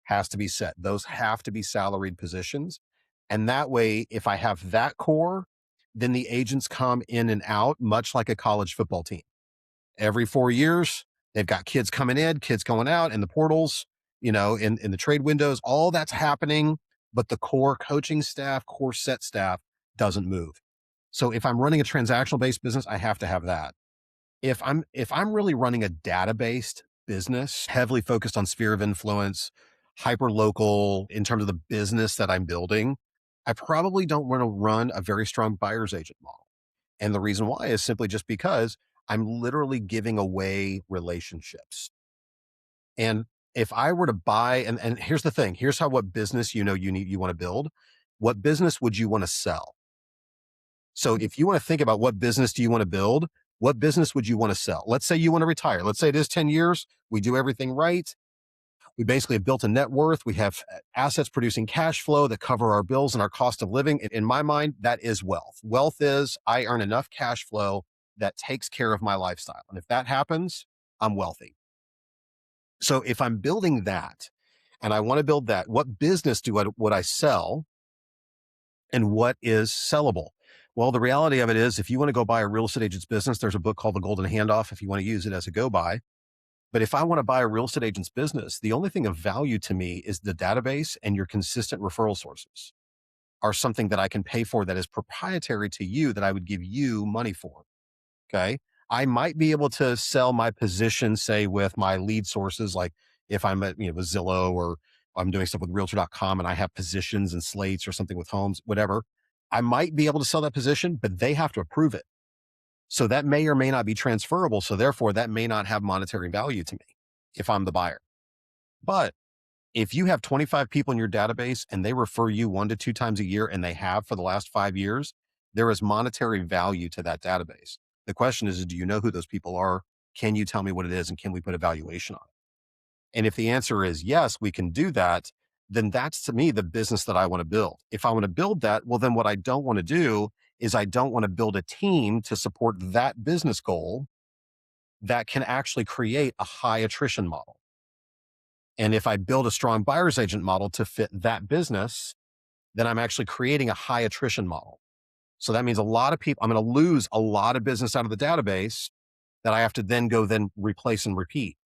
has to be set. Those have to be salaried positions. And that way, if I have that core, then the agents come in and out, much like a college football team. Every 4 years, they've got kids coming in, kids going out in the portals, in the trade windows, all that's happening. But the core coaching staff, core set staff doesn't move. So if I'm running a transactional based business, I have to have that. If I'm really running a data-based business, heavily focused on sphere of influence, hyper local in terms of the business that I'm building, I probably don't want to run a very strong buyer's agent model. And the reason why is simply just because I'm literally giving away relationships. And if I were to buy, and here's the thing, here's how what business you want to build. What business would you want to sell? So if you want to think about what business do you want to build, what business would you want to sell? Let's say you want to retire. Let's say it is 10 years. We do everything right. We basically have built a net worth. We have assets producing cash flow that cover our bills and our cost of living. In my mind, that is wealth. Wealth is I earn enough cash flow that takes care of my lifestyle. And if that happens, I'm wealthy. So if I'm building that and I want to build that, what business would I sell and what is sellable? Well, the reality of it is if you want to go buy a real estate agent's business, there's a book called The Golden Handoff if you want to use it as a go buy. But if I want to buy a real estate agent's business, the only thing of value to me is the database and your consistent referral sources are something that I can pay for that is proprietary to you that I would give you money for. Okay. I might be able to sell my position, say with my lead sources like If I'm at, with Zillow, or I'm doing stuff with realtor.com and I have positions and slates or something with homes, whatever, I might be able to sell that position, but they have to approve it. So that may or may not be transferable. So therefore, that may not have monetary value to me if I'm the buyer. But if you have 25 people in your database and they refer you 1 to 2 times a year, and they have for the last 5 years, there is monetary value to that database. The question is, do you know who those people are? Can you tell me what it is? And can we put a valuation on it? And if the answer is yes, we can do that, then that's, to me, the business that I want to build. If I want to build that, well, then what I don't want to do is I don't want to build a team to support that business goal that can actually create a high attrition model. And if I build a strong buyer's agent model to fit that business, then I'm actually creating a high attrition model. So that means a lot of people, I'm going to lose a lot of business out of the database that I have to then replace and repeat.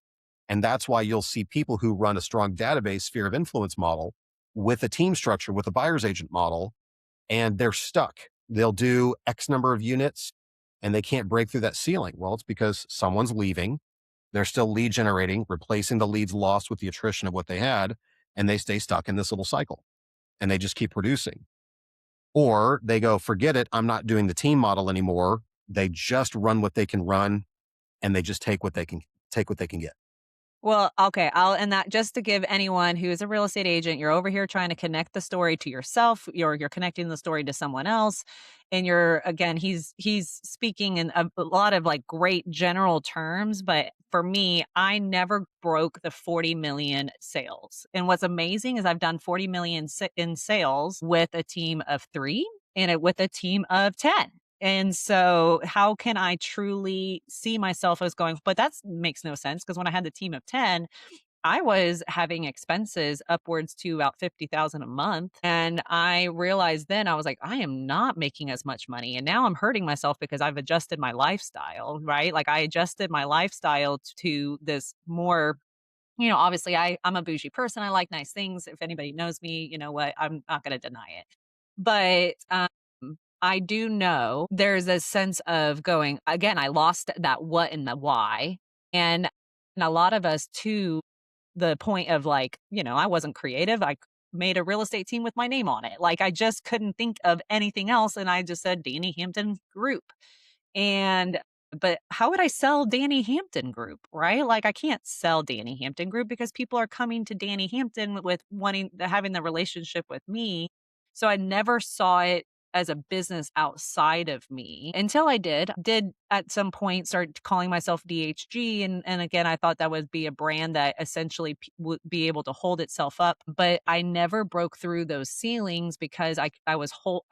And that's why you'll see people who run a strong database sphere of influence model with a team structure, with a buyer's agent model, and they're stuck. They'll do X number of units and they can't break through that ceiling. Well, it's because someone's leaving. They're still lead generating, replacing the leads lost with the attrition of what they had, and they stay stuck in this little cycle and they just keep producing. Or they go, forget it, I'm not doing the team model anymore. They just run what they can run, and they just take what they can get. Well, okay, I'll and that just to give anyone who is a real estate agent, you're over here trying to connect the story to yourself, you're connecting the story to someone else, and you're again, he's speaking in a lot of like great general terms, but for me, I never broke the 40 million sales. And what's amazing is I've done 40 million in sales with a team of 3 and with a team of 10. And so how can I truly see myself as going, but that makes no sense because when I had the team of 10, I was having expenses upwards to about 50,000 a month. And I realized then I was like, I am not making as much money. And now I'm hurting myself because I've adjusted my lifestyle, right? Like I adjusted my lifestyle to this more, obviously I'm a bougie person. I like nice things. If anybody knows me, you know what? I'm not going to deny it. But I do know there's a sense of going, again, I lost that what and the why. And a lot of us to the point of like, I wasn't creative. Made a real estate team with my name on it. Like I just couldn't think of anything else. And I just said Dani Hampton Group. And but how would I sell Dani Hampton Group, right? Like I can't sell Dani Hampton Group because people are coming to Dani Hampton with having the relationship with me. So I never saw it as a business outside of me until I did at some point start calling myself DHG. And again, I thought that would be a brand that essentially would be able to hold itself up. But I never broke through those ceilings because I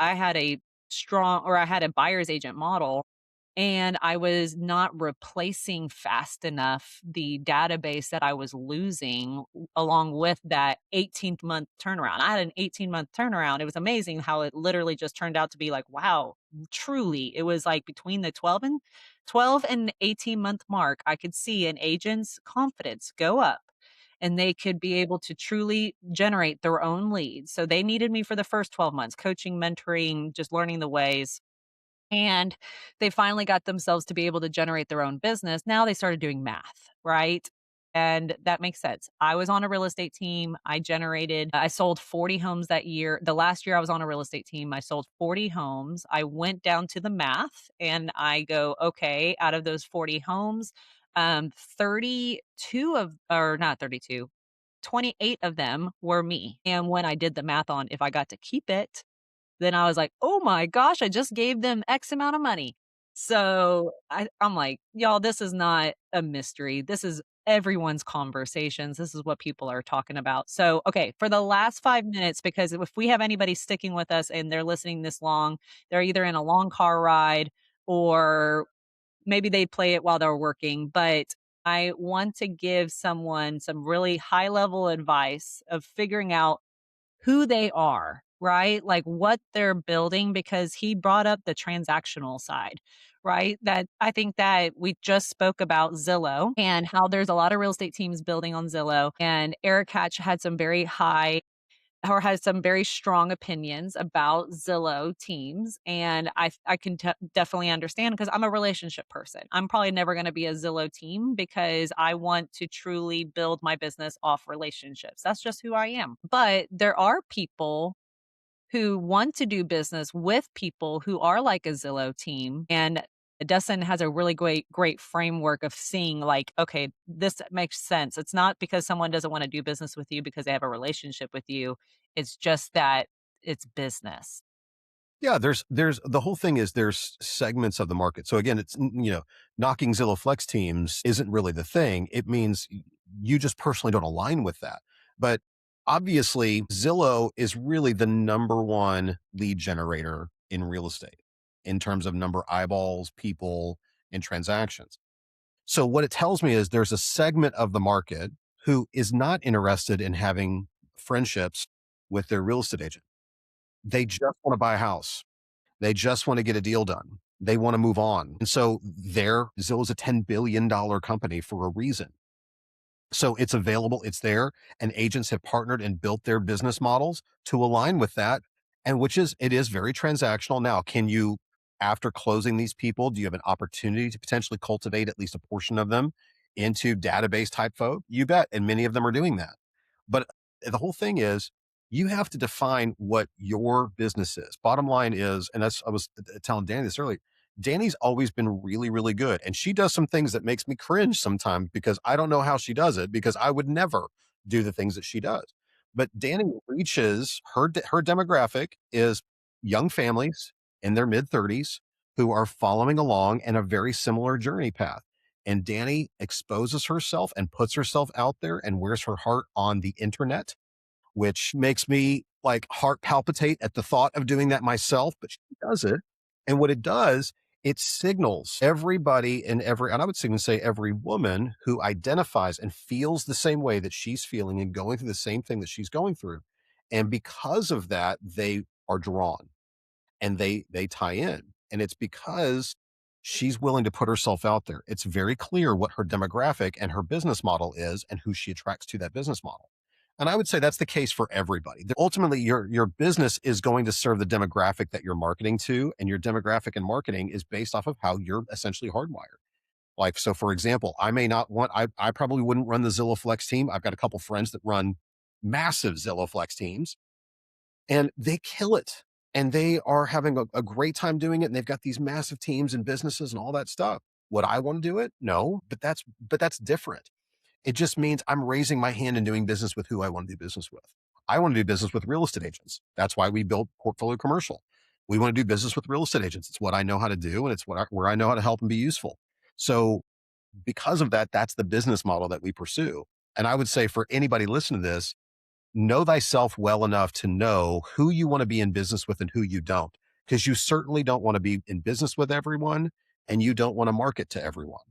had a strong, or I had a buyer's agent model, and I was not replacing fast enough the database that I was losing along with that 18-month turnaround. I had an 18-month turnaround. It was amazing how it literally just turned out to be like, wow, truly. It was like between the 12 and 18-month mark, I could see an agent's confidence go up and they could be able to truly generate their own leads. So they needed me for the first 12 months, coaching, mentoring, just learning the ways, and they finally got themselves to be able to generate their own business. Now they started doing math, right? And that makes sense. I was on a real estate team. I sold 40 homes that year. The last year I was on a real estate team, I sold 40 homes. I went down to the math and I go, okay, out of those 40 homes, 32 of, or not 32, 28 of them were me. And when I did the math on if I got to keep it, then I was like, "Oh my gosh, I just gave them X amount of money." So I'm like, y'all, this is not a mystery. This is everyone's conversations. This is what people are talking about. So, okay, for the last 5 minutes, because if we have anybody sticking with us and they're listening this long, they're either in a long car ride or maybe they play it while they're working. But I want to give someone some really high level advice of figuring out who they are, right? Like what they're building, because he brought up the transactional side, right? That I think that we just spoke about Zillow and how there's a lot of real estate teams building on Zillow. And Eric Hatch had some very high or has some very strong opinions about Zillow teams, and I can definitely understand because I'm a relationship person. I'm probably never going to be a Zillow team because I want to truly build my business off relationships. That's just who I am. But there are people who want to do business with people who are like a Zillow team. And Dustin has a really great framework of seeing like, okay, this makes sense. It's not because someone doesn't want to do business with you because they have a relationship with you. It's just that it's business. Yeah, there's the whole thing is there's segments of the market. So again, knocking Zillow Flex teams isn't really the thing. It means you just personally don't align with that. But obviously, Zillow is really the number one lead generator in real estate in terms of number of eyeballs, people, and transactions. So what it tells me is there's a segment of the market who is not interested in having friendships with their real estate agent. They just want to buy a house. They just want to get a deal done. They want to move on. And so Zillow's a $10 billion company for a reason. So it's available, it's there, and agents have partnered and built their business models to align with that. And it is very transactional. Now, after closing these people, do you have an opportunity to potentially cultivate at least a portion of them into database type folk? You bet. And many of them are doing that. But the whole thing is you have to define what your business is. Bottom line is, and I was telling Danny this earlier, Danny's always been really, really good. And she does some things that makes me cringe sometimes because I don't know how she does it because I would never do the things that she does. But Danny reaches her demographic is young families in their mid 30s who are following along in a very similar journey path. And Danny exposes herself and puts herself out there and wears her heart on the internet, which makes me like heart palpitate at the thought of doing that myself, but she does it. And what it does, it signals everybody and I would even say every woman who identifies and feels the same way that she's feeling and going through the same thing that she's going through. And because of that, they are drawn and they tie in. And it's because she's willing to put herself out there. It's very clear what her demographic and her business model is and who she attracts to that business model. And I would say that's the case for everybody. Ultimately, your business is going to serve the demographic that you're marketing to, and your demographic and marketing is based off of how you're essentially hardwired. Like, so for example, I probably wouldn't run the Zillow Flex team. I've got a couple friends that run massive Zillow Flex teams and they kill it. And they are having a great time doing it. And they've got these massive teams and businesses and all that stuff. Would I want to do it? No, but that's different. It just means I'm raising my hand and doing business with who I want to do business with. I want to do business with real estate agents. That's why we built Portfolio Commercial. We want to do business with real estate agents. It's what I know how to do, and it's where I know how to help and be useful. So, because of that, that's the business model that we pursue. And I would say for anybody listening to this, know thyself well enough to know who you want to be in business with and who you don't, because you certainly don't want to be in business with everyone, and you don't want to market to everyone.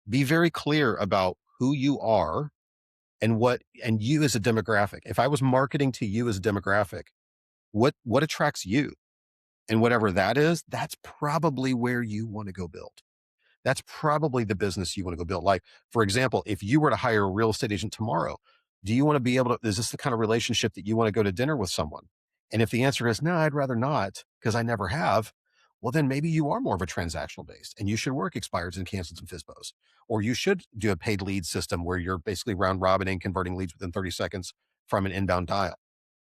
Be very clear about who you are and you as a demographic. If I was marketing to you as a demographic, what attracts you? And whatever that is, that's probably where you want to go build. That's probably the business you want to go build. Like, for example, if you were to hire a real estate agent tomorrow, do you want to be able to, is this the kind of relationship that you want to go to dinner with someone? And if the answer is no, I'd rather not because I never have, well, then maybe you are more of a transactional based and you should work expireds and cancels and FISBOs. Or you should do a paid lead system where you're basically round robining, converting leads within 30 seconds from an inbound dial.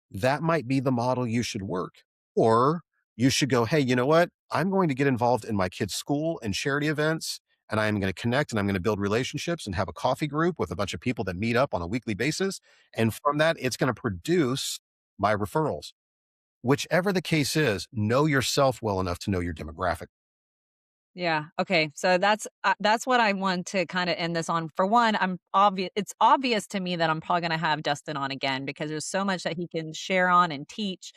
That might be the model you should work. Or you should go, hey, you know what? I'm going to get involved in my kids' school and charity events, and I'm going to connect and I'm going to build relationships and have a coffee group with a bunch of people that meet up on a weekly basis. And from that, it's going to produce my referrals. Whichever the case is, know yourself well enough to know your demographic. Yeah. Okay. So that's what I want to kind of end this on. For one, it's obvious to me that I'm probably going to have Dustin on again because there's so much that he can share on and teach.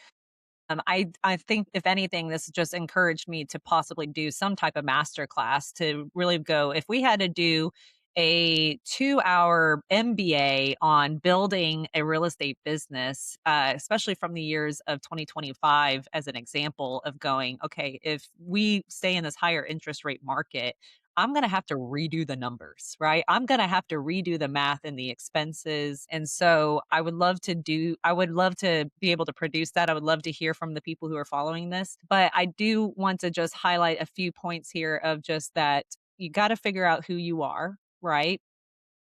I think if anything, this just encouraged me to possibly do some type of master class to really go. If we had to do a 2-hour MBA on building a real estate business, especially from the years of 2025 as an example of going, okay, if we stay in this higher interest rate market, I'm going to have to redo the numbers, right? I'm going to have to redo the math and the expenses. And so I would love to be able to produce that. I would love to hear from the people who are following this. But I do want to just highlight a few points here of just that you got to figure out who you are, right?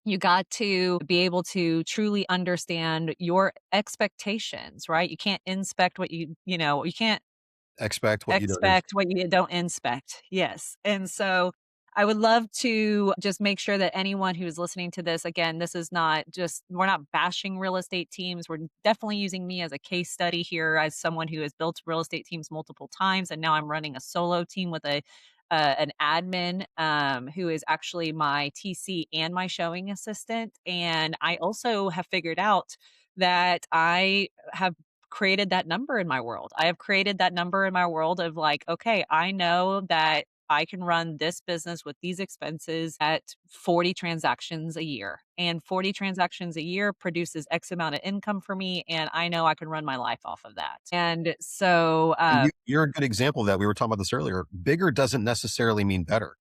You got to be able to truly understand your expectations, right? You can't inspect what you can't Expect what you don't expect what you don't inspect. Yes. And so I would love to just make sure that anyone who's listening to this, again, this is not just, we're not bashing real estate teams. We're definitely using me as a case study here as someone who has built real estate teams multiple times. And now I'm running a solo team with an admin who is actually my TC and my showing assistant. And I also have figured out that I have created that number in my world. I have created that number in my world of like, okay, I know that I can run this business with these expenses at 40 transactions a year. And 40 transactions a year produces X amount of income for me. And I know I can run my life off of that. And so, And you're a good example of that. We were talking about this earlier. Bigger doesn't necessarily mean better.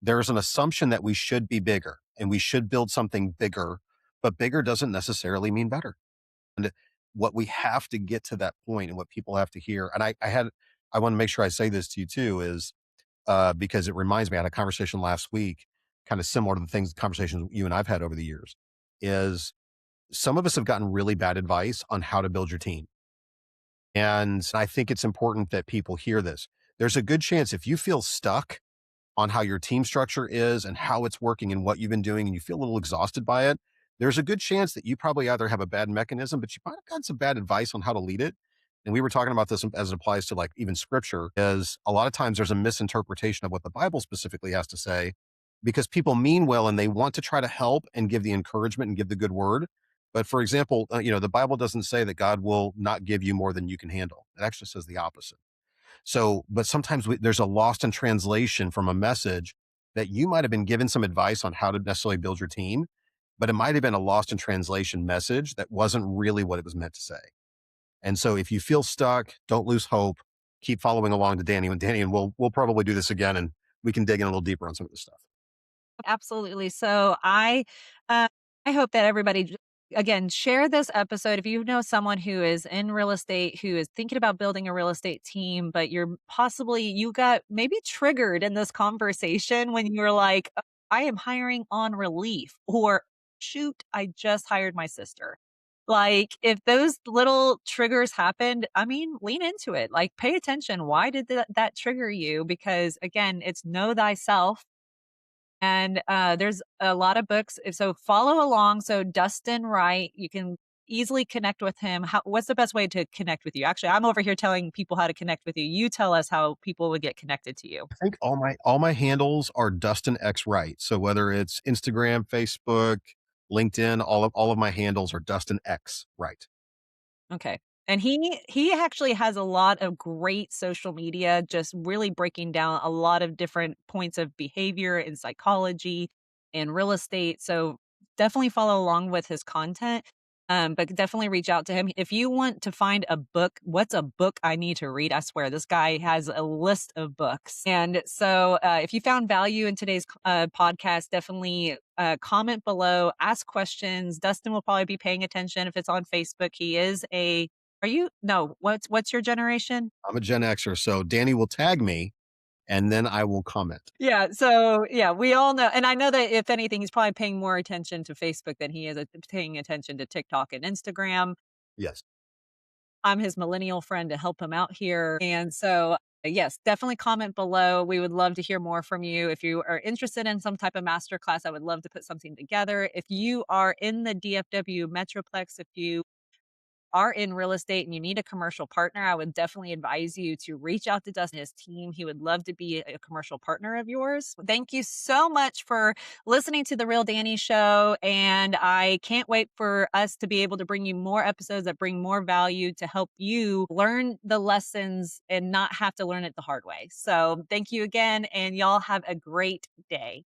There's an assumption that we should be bigger and we should build something bigger, but bigger doesn't necessarily mean better. And what we have to get to that point and what people have to hear, and I want to make sure I say this to you too, is because it reminds me, I had a conversation last week, kind of similar to the conversations you and I've had over the years, is some of us have gotten really bad advice on how to build your team. And I think it's important that people hear this. There's a good chance if you feel stuck on how your team structure is and how it's working and what you've been doing, and you feel a little exhausted by it, there's a good chance that you probably either have a bad mechanism, but you might have gotten some bad advice on how to lead it. And we were talking about this as it applies to like even scripture, is a lot of times there's a misinterpretation of what the Bible specifically has to say because people mean well and they want to try to help and give the encouragement and give the good word. But for example, the Bible doesn't say that God will not give you more than you can handle. It actually says the opposite. So, but sometimes there's a lost in translation from a message that you might have been given some advice on how to necessarily build your team, but it might have been a lost in translation message that wasn't really what it was meant to say. And so if you feel stuck, don't lose hope. Keep following along to Danny, and we'll probably do this again and we can dig in a little deeper on some of this stuff. absolutely. So uh, I hope that everybody, again, share this episode. If you know someone who is in real estate, who is thinking about building a real estate team, but you got maybe triggered in this conversation when you were like, "Oh, I am hiring on relief," or shoot, I just hired my sister. Like, if those little triggers happened, I mean, lean into it. Like, pay attention. Why did that trigger you? Because again, it's know thyself, and there's a lot of books. So follow along. So Dustin Wright, you can easily connect with him. What's the best way to connect with you? Actually, I'm over here telling people how to connect with you. You tell us how people would get connected to you. I think all my handles are Dustin X Wright. So whether it's Instagram, Facebook, LinkedIn, all of my handles are Dustin X Wright. Okay. And he actually has a lot of great social media, just really breaking down a lot of different points of behavior and psychology and real estate. So definitely follow along with his content. But definitely reach out to him. If you want to find a book, what's a book I need to read? I swear, this guy has a list of books. And so if you found value in today's podcast, definitely comment below, ask questions. Dustin will probably be paying attention if it's on Facebook. He is are you? No. What's your generation? I'm a Gen Xer, so Danny will tag me and then I will comment. Yeah. So yeah, we all know, and I know that if anything, he's probably paying more attention to Facebook than he is paying attention to TikTok and Instagram. Yes. I'm his millennial friend to help him out here, and so yes, definitely comment below. We would love to hear more from you. If you are interested in some type of masterclass, I would love to put something together. If you are in the DFW Metroplex, if you are in real estate and you need a commercial partner, I would definitely advise you to reach out to Dustin and his team. He would love to be a commercial partner of yours. Thank you so much for listening to the Real Dani Show. And I can't wait for us to be able to bring you more episodes that bring more value to help you learn the lessons and not have to learn it the hard way. So thank you again, and y'all have a great day.